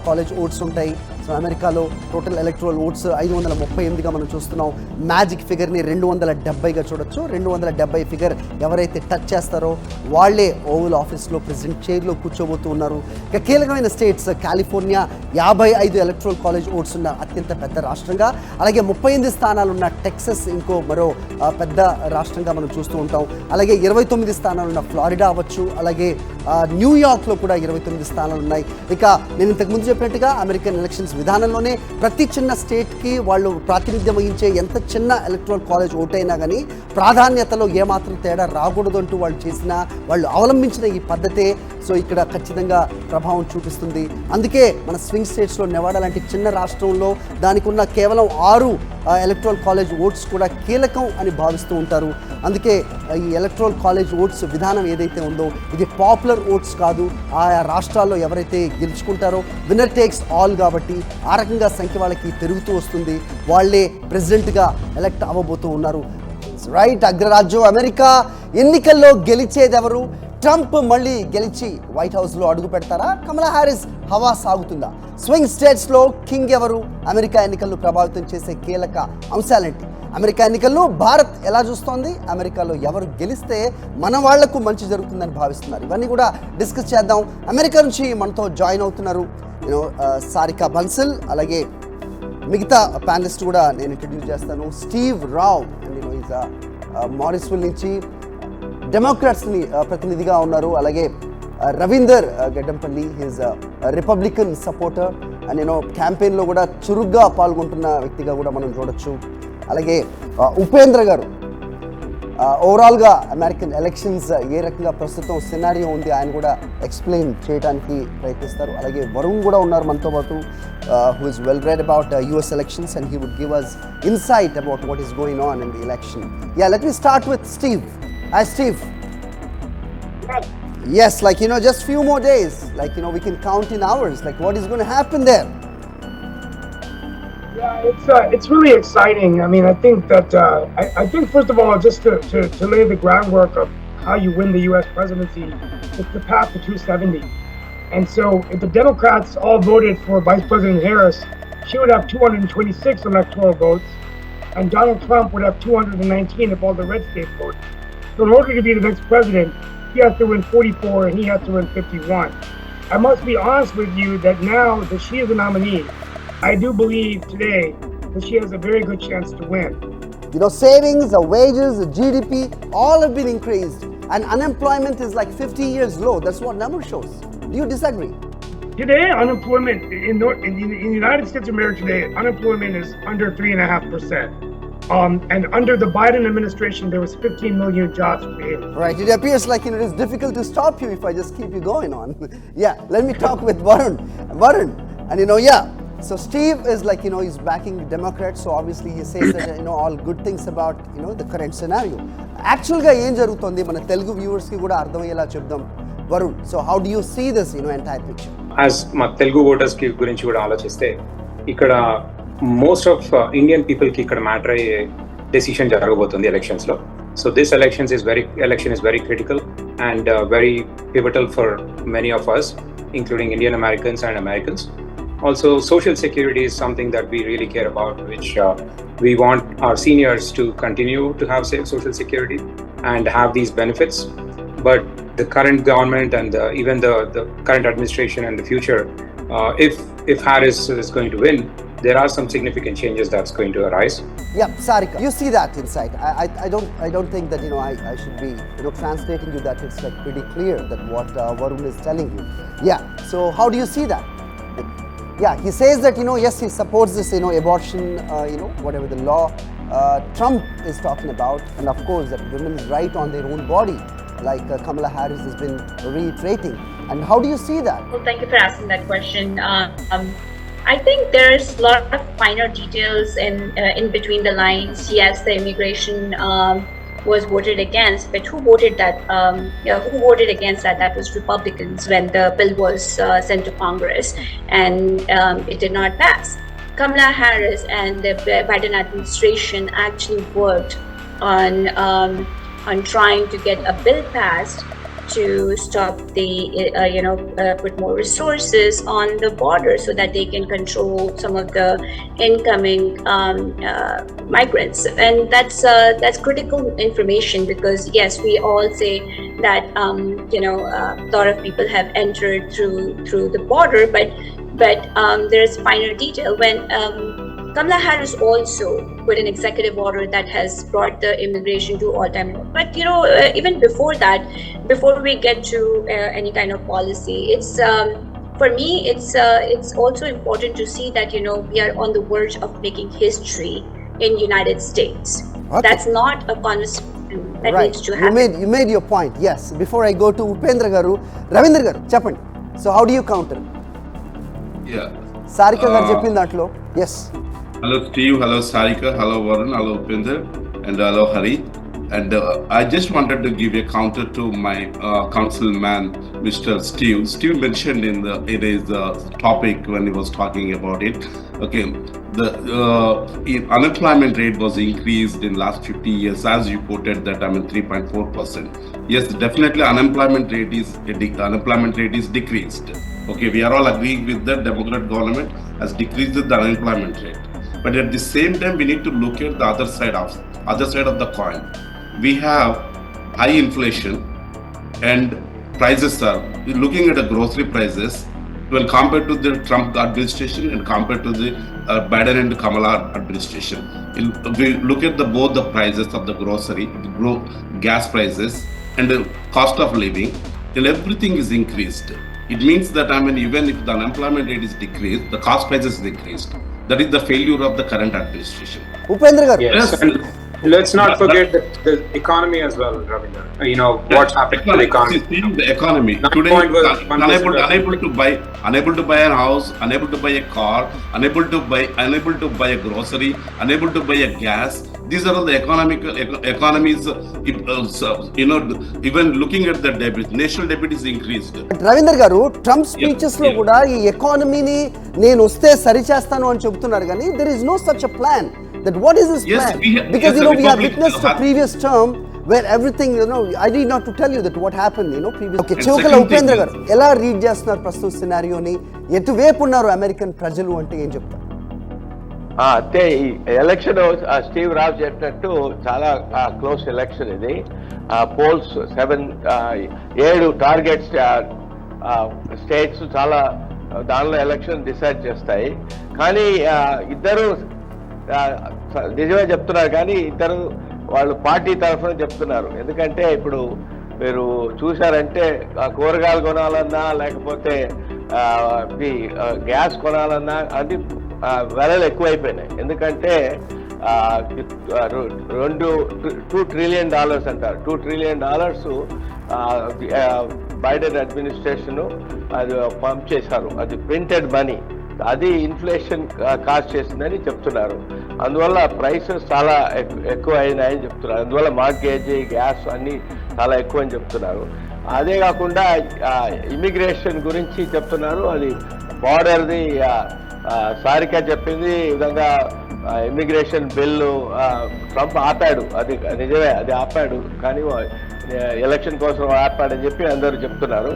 కాలేజ్ ఓట్స్ ఉంటాయి. సో అమెరికాలో టోటల్ ఎలక్ట్రల్ ఓట్స్ 538గా మనం చూస్తున్నాం. మ్యాజిక్ ఫిగర్ని 270గా చూడొచ్చు. 270 ఫిగర్ ఎవరైతే టచ్ చేస్తారో వాళ్ళే ఓవల్ ఆఫీస్లో ప్రెసిడెంట్ చైర్లో కూర్చోబోతూ ఉన్నారు. ఇక కీలకమైన states California 55 electoral college votes ఉన్న అత్యంత పెద్ద రాష్ట్రంగా, అలాగే 38 స్థానాలున్న టెక్సస్ ఇంకో మరో పెద్ద రాష్ట్రంగా మనం చూస్తూ ఉంటాం. అలాగే 29 స్థానాలున్న ఫ్లారిడా అవ్వచ్చు, అలాగే న్యూయార్క్లో కూడా 29 స్థానాలు ఉన్నాయి. ఇక నేను ఇంతకుముందు చెప్పినట్టుగా అమెరికన్ ఎలక్షన్స్ విధానంలోనే ప్రతి చిన్న స్టేట్కి వాళ్ళు ప్రాతినిధ్యం వహించే ఎంత చిన్న ఎలక్ట్రల్ కాలేజ్ ఓటైనా కానీ ప్రాధాన్యతలో ఏమాత్రం తేడా రాకూడదు అంటూ వాళ్ళు అవలంబించిన ఈ పద్ధతే సో ఇక్కడ ఖచ్చితంగా ప్రభావం చూపిస్తుంది. అందుకే మన స్వింగ్ స్టేట్స్లో నెవాడా లాంటి చిన్న రాష్ట్రంలో దానికి ఉన్న కేవలం 6 ఎలక్ట్రల్ కాలేజ్ ఓట్స్ కూడా కీలకం అని భావిస్తూ ఉంటారు. అందుకే ఈ ఎలక్ట్రల్ కాలేజ్ ఓట్స్ విధానం ఏదైతే ఉందో ఇది పాపులర్ ఓట్స్ కాదు. ఆయా రాష్ట్రాల్లో ఎవరైతే గెలుచుకుంటారో విన్నర్ టేక్స్ ఆల్ కాబట్టి ఆ రకంగా సంఖ్య వాళ్ళకి పెరుగుతూ వస్తుంది. వాళ్ళే ప్రెసిడెంట్గా ఎలక్ట్ అవ్వబోతూ ఉన్నారు. రైట్, అగ్రరాజ్యం అమెరికా ఎన్నికల్లో గెలిచేదెవరు? ట్రంప్ మళ్ళీ గెలిచి వైట్ హౌస్లో అడుగు పెడతారా? కమలా హ్యారిస్ హవా సాగుతుందా? స్వింగ్ స్టేట్స్లో కింగ్ ఎవరు? అమెరికా ఎన్నికలను ప్రభావితం చేసే కీలక అంశాలేంటి? అమెరికా ఎన్నికలను భారత్ ఎలా చూస్తోంది? అమెరికాలో ఎవరు గెలిస్తే మన వాళ్లకు మంచి జరుగుతుందని భావిస్తున్నారు? ఇవన్నీ కూడా డిస్కస్ చేద్దాం. అమెరికా నుంచి మనతో జాయిన్ అవుతున్నారు సారికా బన్సల్, అలాగే మిగతా ప్యానలిస్ట్ కూడా నేను ఇంట్రడ్యూస్ చేస్తాను. Steve Rao and is Morrisville నుంచి డెమోక్రాట్స్ని ప్రతినిధిగా ఉన్నారు. అలాగే Ravinder Gaddampalli, his Republican supporter and క్యాంపెయిన్లో కూడా చురుగ్గా పాల్గొంటున్న వ్యక్తిగా కూడా మనం చూడొచ్చు. అలాగే ఉపేంద్ర గారు ఓవరాల్గా అమెరికన్ ఎలక్షన్స్ ఏ రకంగా ప్రస్తుతం సినారియో ఉంది ఆయన కూడా ఎక్స్ప్లెయిన్ చేయడానికి ప్రయత్నిస్తారు. అలాగే వరుణ్ కూడా ఉన్నారు మనతో పాటు, who is well read about US elections and he would give us insight about what is going on in the election. Yeah, let me start with Steve. Hi Steve. Yes, just few more days, we can count in hours, what is going to happen there? Yeah, it's really exciting. I mean, I think that I think first of all, just to lay the groundwork of how you win the U.S. presidency, it's the path to 270. And so, if the Democrats all voted for Vice President Harris, she would have 226 electoral votes, and Donald Trump would have 219 if all the red states voted. So, in order to be the next president, he has to win 44 and he has to win 51. I must be honest with you that now that she is a nominee, I do believe today that she has a very good chance to win. Savings, the wages, the GDP, all have been increased, and unemployment is 50 years low. That's what number shows. Do you disagree? Today, unemployment in the United States of America today, unemployment is under 3.5%. And under the Biden administration, there was 15 million jobs created. Right. It appears like it is difficult to stop you if I just keep you going on. Yeah. Let me talk with Varun. And so Steve is he's backing Democrats. So obviously he says that all good things about the current scenario. Actually ga em jarugutundi mana Telugu viewers ki kuda ardhamayyela chepdam. Varun, so how do you see this entire picture? As ma Telugu voters ki gurinchi kuda ఆలోచిస్తే ఇక్కడ most of Indian people ki ikkada matter ayye decision jaragabotundi elections lo. So this election is very critical and very pivotal for many of us, including Indian Americans and Americans. Also, social security is something that we really care about, which we want our seniors to continue to have social security and have these benefits. But the current government and even the current administration and the future, if Harris is going to win, there are some significant changes that's going to arise. Yeah, Sarika, you see that insight. I don't think that I should be translating you that. It's like pretty clear that what Varun is telling you. Yeah. So how do you see that? Yeah, he says that yes, he supports this abortion whatever the law Trump is talking about, and of course that women's right on their own body, like Kamala Harris has been reiterating. And how do you see that? Well, thank you for asking that question. I think there's a lot of finer details in between the lines. Yes, the immigration was voted against, but who voted that? Who voted against that? That was Republicans when the bill was sent to Congress, and it did not pass. Kamala Harris and the Biden administration actually worked on trying to get a bill passed to stop the put more resources on the border so that they can control some of the incoming migrants. And that's critical information, because yes, we all say that a lot of people have entered through the border, but there's finer detail. When Kamala Harris also put an executive order that has brought the immigration to all-time low. But even before that, before we get to any kind of policy, it's for me, it's also important to see that we are on the verge of making history in United States. Okay. That's not a conversation that right. needs to happen. You made your point. Yes. Before I go to Upendra garu, Ravindra garu, cheppandi. So how do you counter? Yeah. Sarika garu cheppin dantlo. Yes. Hello Steve, hello Sarika, hello Varun, hello Upendra, and hello Hari. And I just wanted to give a counter to my councilman, Mr. Steve. Steve mentioned in his topic when he was talking about it. Okay, the unemployment rate was increased in last 50 years, as you quoted that 3.4%. Yes, definitely unemployment rate is decreased. Okay, we are all agreeing with that. Democrat government has decreased the unemployment rate. But at the same time, we need to look at the other side of the coin. We have high inflation, and prices are looking at the grocery prices when compared to the Trump administration and compared to the Biden and Kamala administration. We look at both the prices of the grocery, gas prices, and the cost of living, and everything is increased. It means that even if the unemployment rate is decreased, the cost prices is decreased. That is the failure of the current administration. Upendra garu. Yes, and let's not forget the economy as well, Ravindra. What's happening to the economy. The economy. Today, unable to buy a house, unable to buy a car, unable to buy a grocery, unable to buy a gas. These are all the economies. Even looking at the debt, national debt is increased. Ravinder గారు Trump speeches లో కూడా ఈ ఎకానమీని నేను వస్తే సరిచేస్తాను అని చెబుతున్నారు, కానీ there is no such a plan. That what is this Yes, plan? because we have witnessed a previous term where everything I need not to tell you that what happened previous. Okay, చివకల Upendra గారు ఎలా read చేస్తున్నారు ప్రస్తుత సినారియోని? ఎటువైపు ఉన్నారు American ప్రజలు అంటే ఏం చెప్తారు? అంటే ఈ ఎలక్షన్ స్టీవ్ రావ్ చెప్పినట్టు చాలా క్లోజ్ ఎలక్షన్ ఇది. పోల్స్ 7 టార్గెట్ స్టేట్స్ చాలా దానిలో ఎలక్షన్ డిసైడ్ చేస్తాయి. కానీ ఇద్దరు నిజమే చెప్తున్నారు, కానీ ఇద్దరు వాళ్ళు పార్టీ తరఫున చెప్తున్నారు. ఎందుకంటే ఇప్పుడు మీరు చూసారంటే కూరగాయలు కొనాలన్నా లేకపోతే గ్యాస్ కొనాలన్నా అది వెలలు ఎక్కువైపోయినాయి. ఎందుకంటే $2 trillion అంటారు. $2 trillion బైడెన్ అడ్మినిస్ట్రేషన్ అది పంప్ చేశారు. అది ప్రింటెడ్ మనీ, అది ఇన్ఫ్లేషన్ కాస్ట్ చేసిందని చెప్తున్నారు. అందువల్ల ప్రైసెస్ చాలా ఎక్కువ అయినాయని చెప్తున్నారు. అందువల్ల మార్గేజ్, గ్యాస్ అన్నీ చాలా ఎక్కువ అని చెప్తున్నారు. అదే కాకుండా ఇమిగ్రేషన్ గురించి చెప్తున్నారు. అది బార్డర్ది సారిక చెప్పింది ఈ విధంగా ఇమిగ్రేషన్ బిల్లు ట్రంప్ ఆపాడు. అది నిజమే, అది ఆపాడు, కానీ ఎలక్షన్ కోసం ఆపాడని చెప్పి అందరూ చెప్తున్నారు.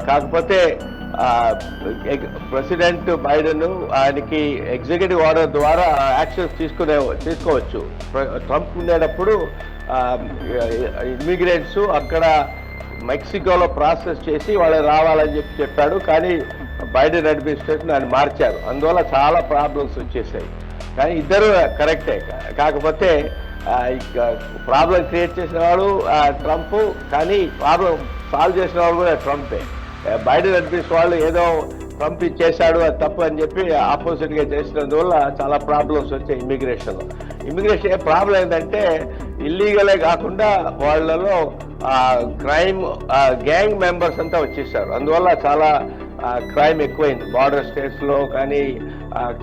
కాకపోతే ప్రెసిడెంట్ బైడెన్ ఆయనకి ఎగ్జిక్యూటివ్ ఆర్డర్ ద్వారా యాక్షన్స్ తీసుకోవచ్చు. ట్రంప్ ఉండేటప్పుడు ఇమిగ్రెంట్స్ అక్కడ మెక్సికోలో ప్రాసెస్ చేసి వాళ్ళు రావాలని చెప్పాడు. కానీ బైడెన్ అడ్మినిస్ట్రేషన్ ఆయన మార్చారు. అందువల్ల చాలా ప్రాబ్లమ్స్ వచ్చేసాయి. కానీ ఇద్దరు కరెక్టే. కాకపోతే ప్రాబ్లం క్రియేట్ చేసిన వాడు ట్రంప్, కానీ ప్రాబ్లం సాల్వ్ చేసిన వాడు కూడా ట్రంపే. బైడెన్ అడ్మినిస్ట్రేషన్ వాళ్ళు ఏదో ట్రంప్ చేశాడు అది తప్పు అని చెప్పి ఆపోజిట్ గా చేసినందువల్ల చాలా ప్రాబ్లమ్స్ వచ్చాయి ఇమిగ్రేషన్. ఇమిగ్రేషన్ ప్రాబ్లం ఏంటంటే ఇల్లీగలే కాకుండా వాళ్ళలో క్రైమ్ గ్యాంగ్ మెంబర్స్ అంతా వచ్చేసారు. అందువల్ల చాలా క్రైమ్ ఎక్కువైంది బార్డర్ స్టేట్స్ లో. కానీ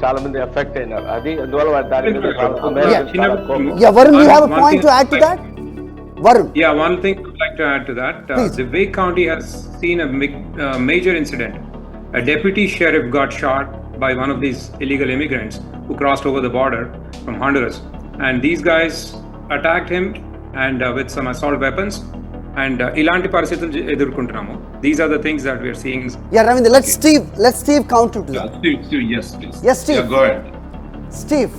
చాలా మంది ఎఫెక్ట్ అయినారు. అది అందువల్ల దాని మీద Varun, you have a point to add to that? Varun. Yeah, one thing I'd like to add to that. The Wake County has seen a major incident. A deputy sheriff got shot by one of these illegal immigrants who crossed over the border from Honduras. And these guys attacked him and with some assault weapons. And ilanti paristhitulu edurkuntunnamo. These are the things that we are seeing. Yeah, Ravindra, let Steve counter to that. Steve, yes, please. Yes, Steve. Yeah, go ahead. Steve,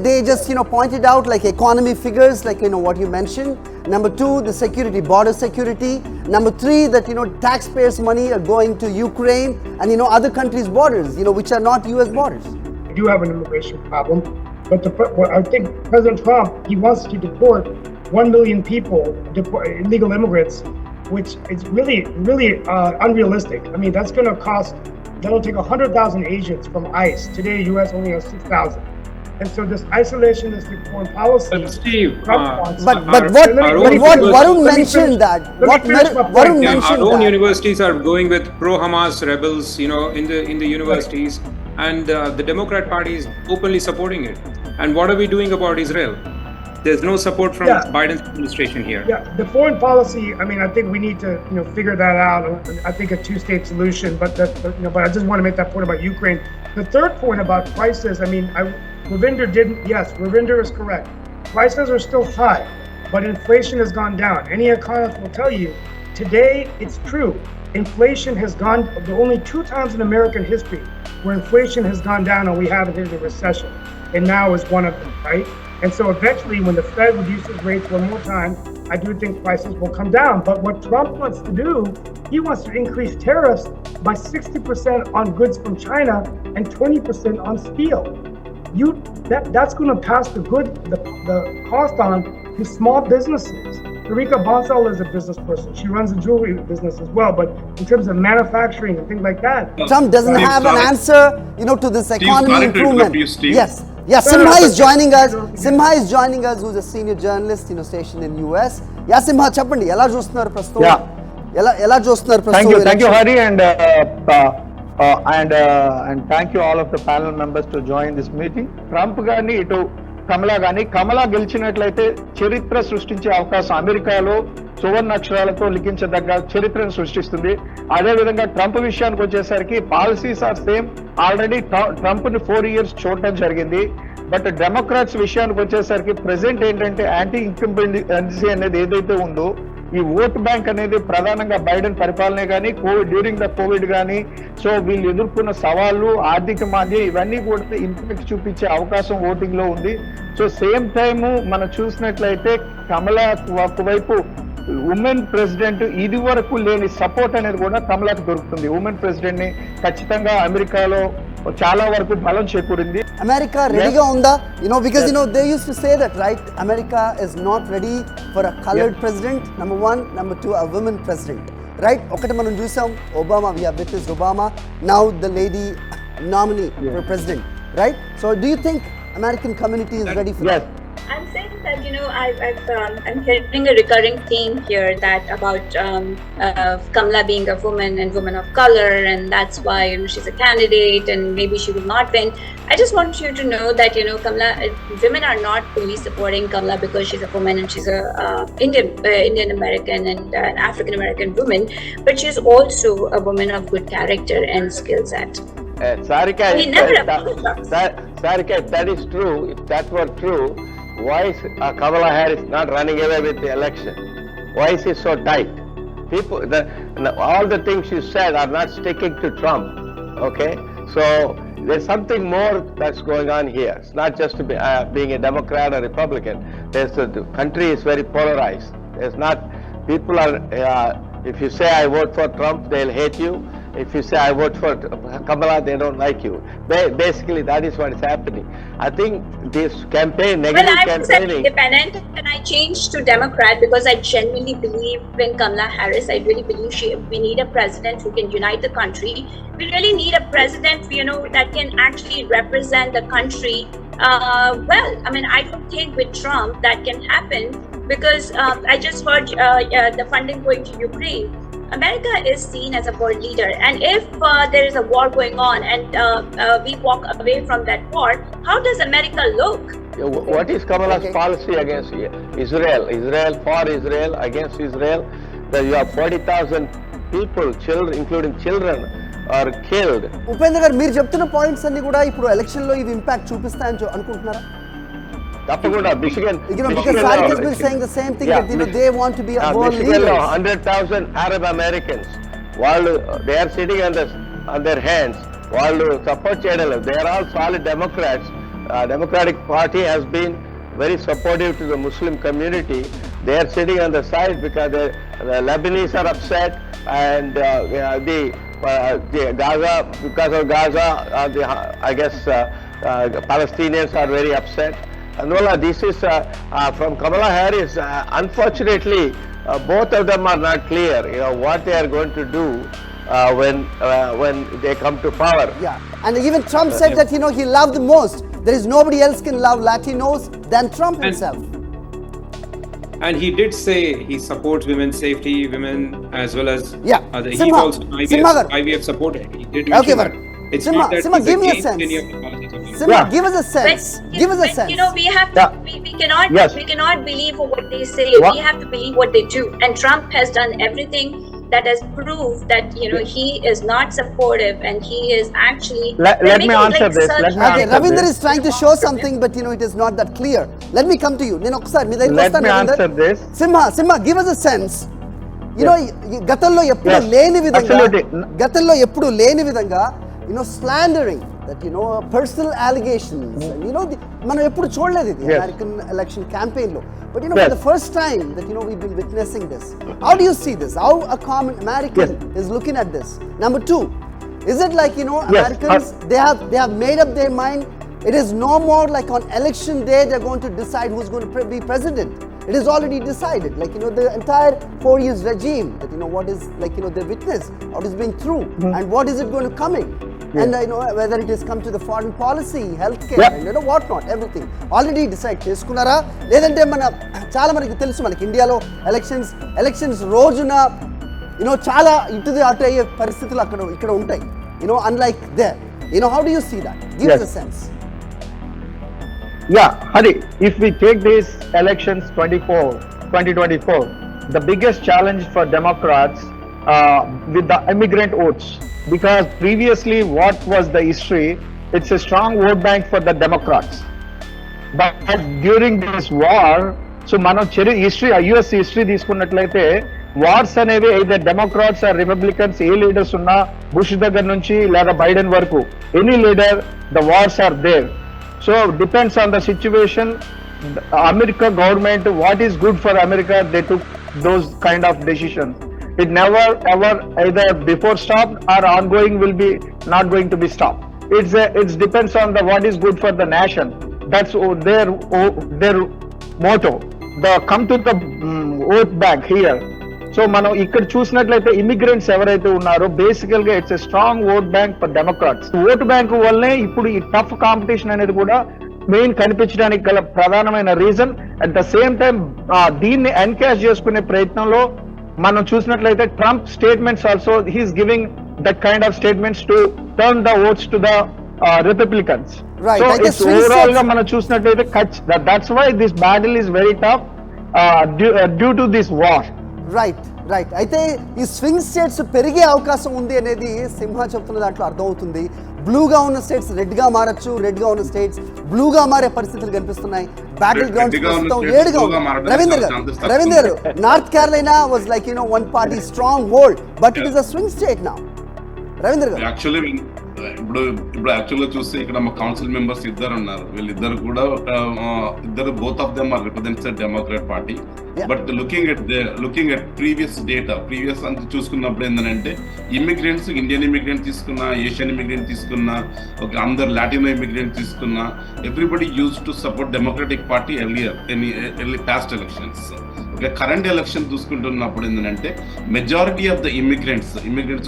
they just pointed out like economy figures, like what you mentioned. Number 2, the security, border security. Number 3, that taxpayers' money are going to Ukraine and other countries' borders, which are not U.S. borders. We do have an immigration problem, but I think President Trump, he wants to deport 1 million people, illegal immigrants, which is really unrealistic. I mean, that'll take 100,000 agents from ICE. Today, U.S. only has 6,000. And so this isolationistic foreign policy. But Steve, but what Varun mentioned that. Varun mentioned our own that. universities are going with pro-Hamas rebels, in the universities, and the Democrat Party is openly supporting it. And what are we doing about Israel? There's no support from Biden's administration here. Yeah, the foreign policy. I mean, I think we need to figure that out. I think a two-state solution. But but I just want to make that point about Ukraine. The third point about prices. I mean, Ravinder is correct. Prices are still high, but inflation has gone down. Any economist will tell you today it's true. Inflation has gone. There are only 2 times in American history where inflation has gone down and we haven't hit a recession, and now is one of them, right? And so eventually, when the Fed reduces rates one more time, I do think prices will come down. But what Trump wants to do, he wants to increase tariffs by 60% on goods from China and 20% on steel. That's going to pass the cost on to small businesses. Rika Bonsal is a business person. She runs a jewelry business as well. But in terms of manufacturing and things like that, Trump doesn't have an answer, to this economy improvement. Yes. Yeah, Simha is joining us. Who's a senior journalist, stationed in US. Yeah, Simha, చెప్పండి ఎలా చూస్తున్నారు ప్రస్తుతం? ఎలా చూస్తున్నారు ప్రస్తుతం? Thank you, Hari, and thank you all of the panel members to join this meeting. Trump గాని ఇటు కమలా గెలిచినట్లయితే చరిత్ర సృష్టించే అవకాశం అమెరికాలో సువర్ణాక్షరాలతో లిఖించదగ్గ చరిత్రను సృష్టిస్తుంది. అదేవిధంగా ట్రంప్ విషయానికి వచ్చేసరికి policies are same. Already Trump ని 4 years చూడటం జరిగింది. బట్ డెమోక్రాట్స్ విషయానికి వచ్చేసరికి ప్రెసెంట్ ఏంటంటే యాంటీ ఇన్కంబెన్సీ అనేది ఏదైతే ఉందో ఈ ఓట్ బ్యాంక్ అనేది ప్రధానంగా బైడెన్ పరిపాలనే కానీ డ్యూరింగ్ ద కోవిడ్ కానీ సో వీళ్ళు ఎదుర్కొన్న సవాళ్ళు ఆర్థిక మాంద్యం ఇవన్నీ కూడా ఇంపాక్ట్ చూపించే అవకాశం ఓటింగ్ లో ఉంది. సో సేమ్ టైము మనం చూసినట్లయితే కమలా ఒకవైపు ఉమెన్ ప్రెసిడెంట్ ఇది వరకు లేని సపోర్ట్ అనేది కూడా కమలాకు దొరుకుతుంది. ఉమెన్ ప్రెసిడెంట్ ని ఖచ్చితంగా అమెరికాలో చాలా వరకు బలం చేకూరింది. అమెరికా రెడీగా ఉందా? Because they used to say that, right? America is not ready for a colored president, number 1. Number 2, a women president, right? ఒకటి మనం చూసాం Obama, we have witnessed Obama. Now the lady nominee for president, right? So do you think American community is ready for that? I'm saying that I'm hearing a recurring theme here that about Kamala being a woman and woman of color, and that's why she's a candidate and maybe she will not win. I just want you to know that Kamala, women are not fully supporting Kamala because she's a woman and she's a Indian American and an African American woman, but she's also a woman of good character and skill set. Sarika, that is true. If that were true, why is Kamala Harris not running away with the election? Why is it so tight? all the things she said are not sticking to Trump. Okay, so there's something more that's going on here. It's not just being a Democrat or Republican. The country is very polarized. There's not, people are, if you say I vote for Trump, they'll hate you. If you say I vote for Kamala, they don't like you. Basically, that is what is happening. I think this campaign, negative well, I was campaigning. independent and I changed to Democrat because I genuinely believe in Kamala Harris. I really believe we need a president who can unite the country. We really need a president, that can actually represent the country well. I mean, I don't think with Trump that can happen because I just heard the funding going to Ukraine. America is seen as a world leader, and if there is a war going on and we walk away from that war, how does America look? What is Kamala's policy against Israel? For Israel, against Israel? That you have 40,000 people, children, including children, are killed. Upendra గారు మీరు చెప్తున్న points అన్ని కూడా ఇప్పుడు election లో ఇవి impact చూపిస్తాయని అనుకుంటున్నారా? తప్పకుండా Michigan because Sarika has been saying the same thing, that they want to be a world leader. 100,000 Arab Americans, they are sitting on their hands. వాళ్ళు సపోర్ట్ చేయడం లేదు. They are all solid Democrats. Democratic Party has been very supportive to the Muslim community. They are sitting on the side because the Lebanese are upset, and the Gaza, because of Gaza, I guess Palestinians are very upset. And this is from Kamala Harris. Unfortunately, both of them are not clear, what they are going to do when they come to power. Yeah, and even Trump said that he loved the most. There is nobody else can love Latinos than Trump himself. And he did say he supports women's safety, women as well as he also IVF supported. He did mention that. It's Simha, not that Simha, give me a sense. Simha, give us a sense. Give us a sense. We have to, we cannot believe what they say. We have to believe what they do. And Trump has done everything that has proved that he is not supportive, and he is actually. Let me answer this. Ravinder is trying to show something, but it is not that clear. Let me come to you. Let me answer this. Simha, give us a sense. గతంలో ఎప్పుడు లేని విధంగా slandering, that personal allegations, and మనం ఎప్పుడు చూడలేదు ఇది American election campaign లో. But for the first time that we've been witnessing this. How do you see this? How a common American is looking at this? Number two, is it like Americans they have made up their mind? It is no more like on election day they're going to decide who's going to be president. It is already decided, like the entire 4 years regime, that what is like they witness, what is being through, and what is it going to coming. And whether it has come to the foreign policy, healthcare, and what not, everything already decide చేసుకున్నారా లేదంటే మన చాలా మనకి తెలుసు మనకి ఇండియాలో elections రోజున చాలా ఇటుది అటు అయ్యే పరిస్థితులు ఇక్కడ ఉంటాయి, unlike there. How do you see that? Give us a sense. Hari, if we take these elections 2024, the biggest challenge for Democrats with the immigrant votes, because previously what was the history, it's a strong vote bank for the Democrats, but during this war, so మనం history US history తీసుకున్నట్లయితే wars అనేవి either Democrats or Republicans, A leaders ఉన్నా bush దగ్గర నుంచి లేదా Biden వరకు, any leader, the wars are there. So depends on the situation. The America government, what is good for America, they took those kind of decisions. It never ever either before stopped or ongoing will be not going to be stopped. It depends on the what is good for the nation. That's their motto. The come to the vote bank here. So మనం ఇక్కడ చూసినట్లయితే immigrants ఎవరైతే ఉన్నారో బేసికల్ గా it's a strong vote bank for Democrats. Vote bank వల్లనే ఇప్పుడు ఈ టఫ్ కాంపిటీషన్ అనేది కూడా మెయిన్ కనిపించడానికి గల ప్రధానమైన reason. At the same time దీన్ని ఎన్కాష్ చేసుకునే ప్రయత్నంలో మనం చూసినట్లయితే Trump statements also he's giving that kind of statements to turn the votes to the republicans. So it's overall గా మనం చూసినట్లయితే that's why this battle is very tough due to this war. Right. అయితే ఈ swing states పెరిగే అవకాశం ఉంది అనేది సింహ చెప్తున్న దాంట్లో అర్థమవుతుంది. బ్లూగా ఉన్న స్టేట్స్ రెడ్గా మారచ్చు, రెడ్గా ఉన్న స్టేట్స్ బ్లూగా మారే పరిస్థితులు కనిపిస్తున్నాయి. బ్యాటిల్ గ్రౌండ్స్ రెడ్డిగా ఉన్న ప్రస్తుతం states ఏడుగా ఎక్కువగా ఉంది. మారడానికి రవీందర్ చాలా chances garu, Ravinder garu, North Carolina was like one party strong hold, but it is a swing state now. Ravinder garu, actually ఇప్పుడు యాక్చువల్గా చూస్తే ఇక్కడ మా కౌన్సిల్ మెంబర్స్ ఇద్దరు ఉన్నారు. వీళ్ళిద్దరు కూడా ఇద్దరు both of them are represents Democrat party. But looking at previous అంతా చూసుకున్నప్పుడు ఏంటంటే ఇమిగ్రెంట్స్, ఇండియన్ ఇమిగ్రెంట్ తీసుకున్నా, ఏషియన్ ఇమిగ్రెంట్ తీసుకున్నా, ఒక అందరు లాటినో ఇమిగ్రెంట్ తీసుకున్నా, everybody use to support Democratic party early past elections. Okay, current election చూసుకుంటున్నప్పుడు ఏంటంటే మెజారిటీ ఆఫ్ ద ఇమిగ్రెంట్స్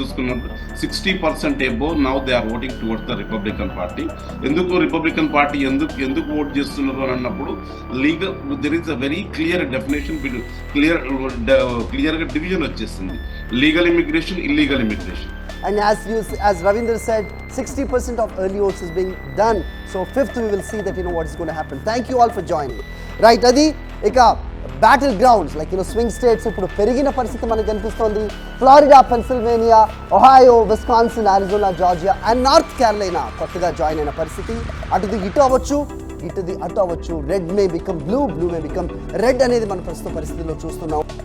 చూసుకున్నప్పుడు 60% above now they are voting towards the Republican party. ఎందుకు Republican party ఎందుకు vote చేస్తున్నారు అని అన్నప్పుడు legal there is a very clear definition, క్లియర్గా division వచ్చేసింది, legal immigration, illegal immigration. and as Ravinder said, 60% of early votes is being done. So 5th we will see that what is going to happen. Thank you all for joining. Right, adi ika battlegrounds like swing states ఇప్పుడు పెరిగిన పరిస్థితి మనకు కనిపిస్తోంది. Florida, Pennsylvania, Ohio, Wisconsin, Arizona, Georgia and North Carolina కొత్తగా join అయిన పరిస్థితి. అటుది ఇటు అవ్వచ్చు, ఇటుది అటు అవ్వచ్చు. Red may become blue, blue may become red అనేది మన ప్రస్తుత పరిస్థితిలో చూస్తున్నాం.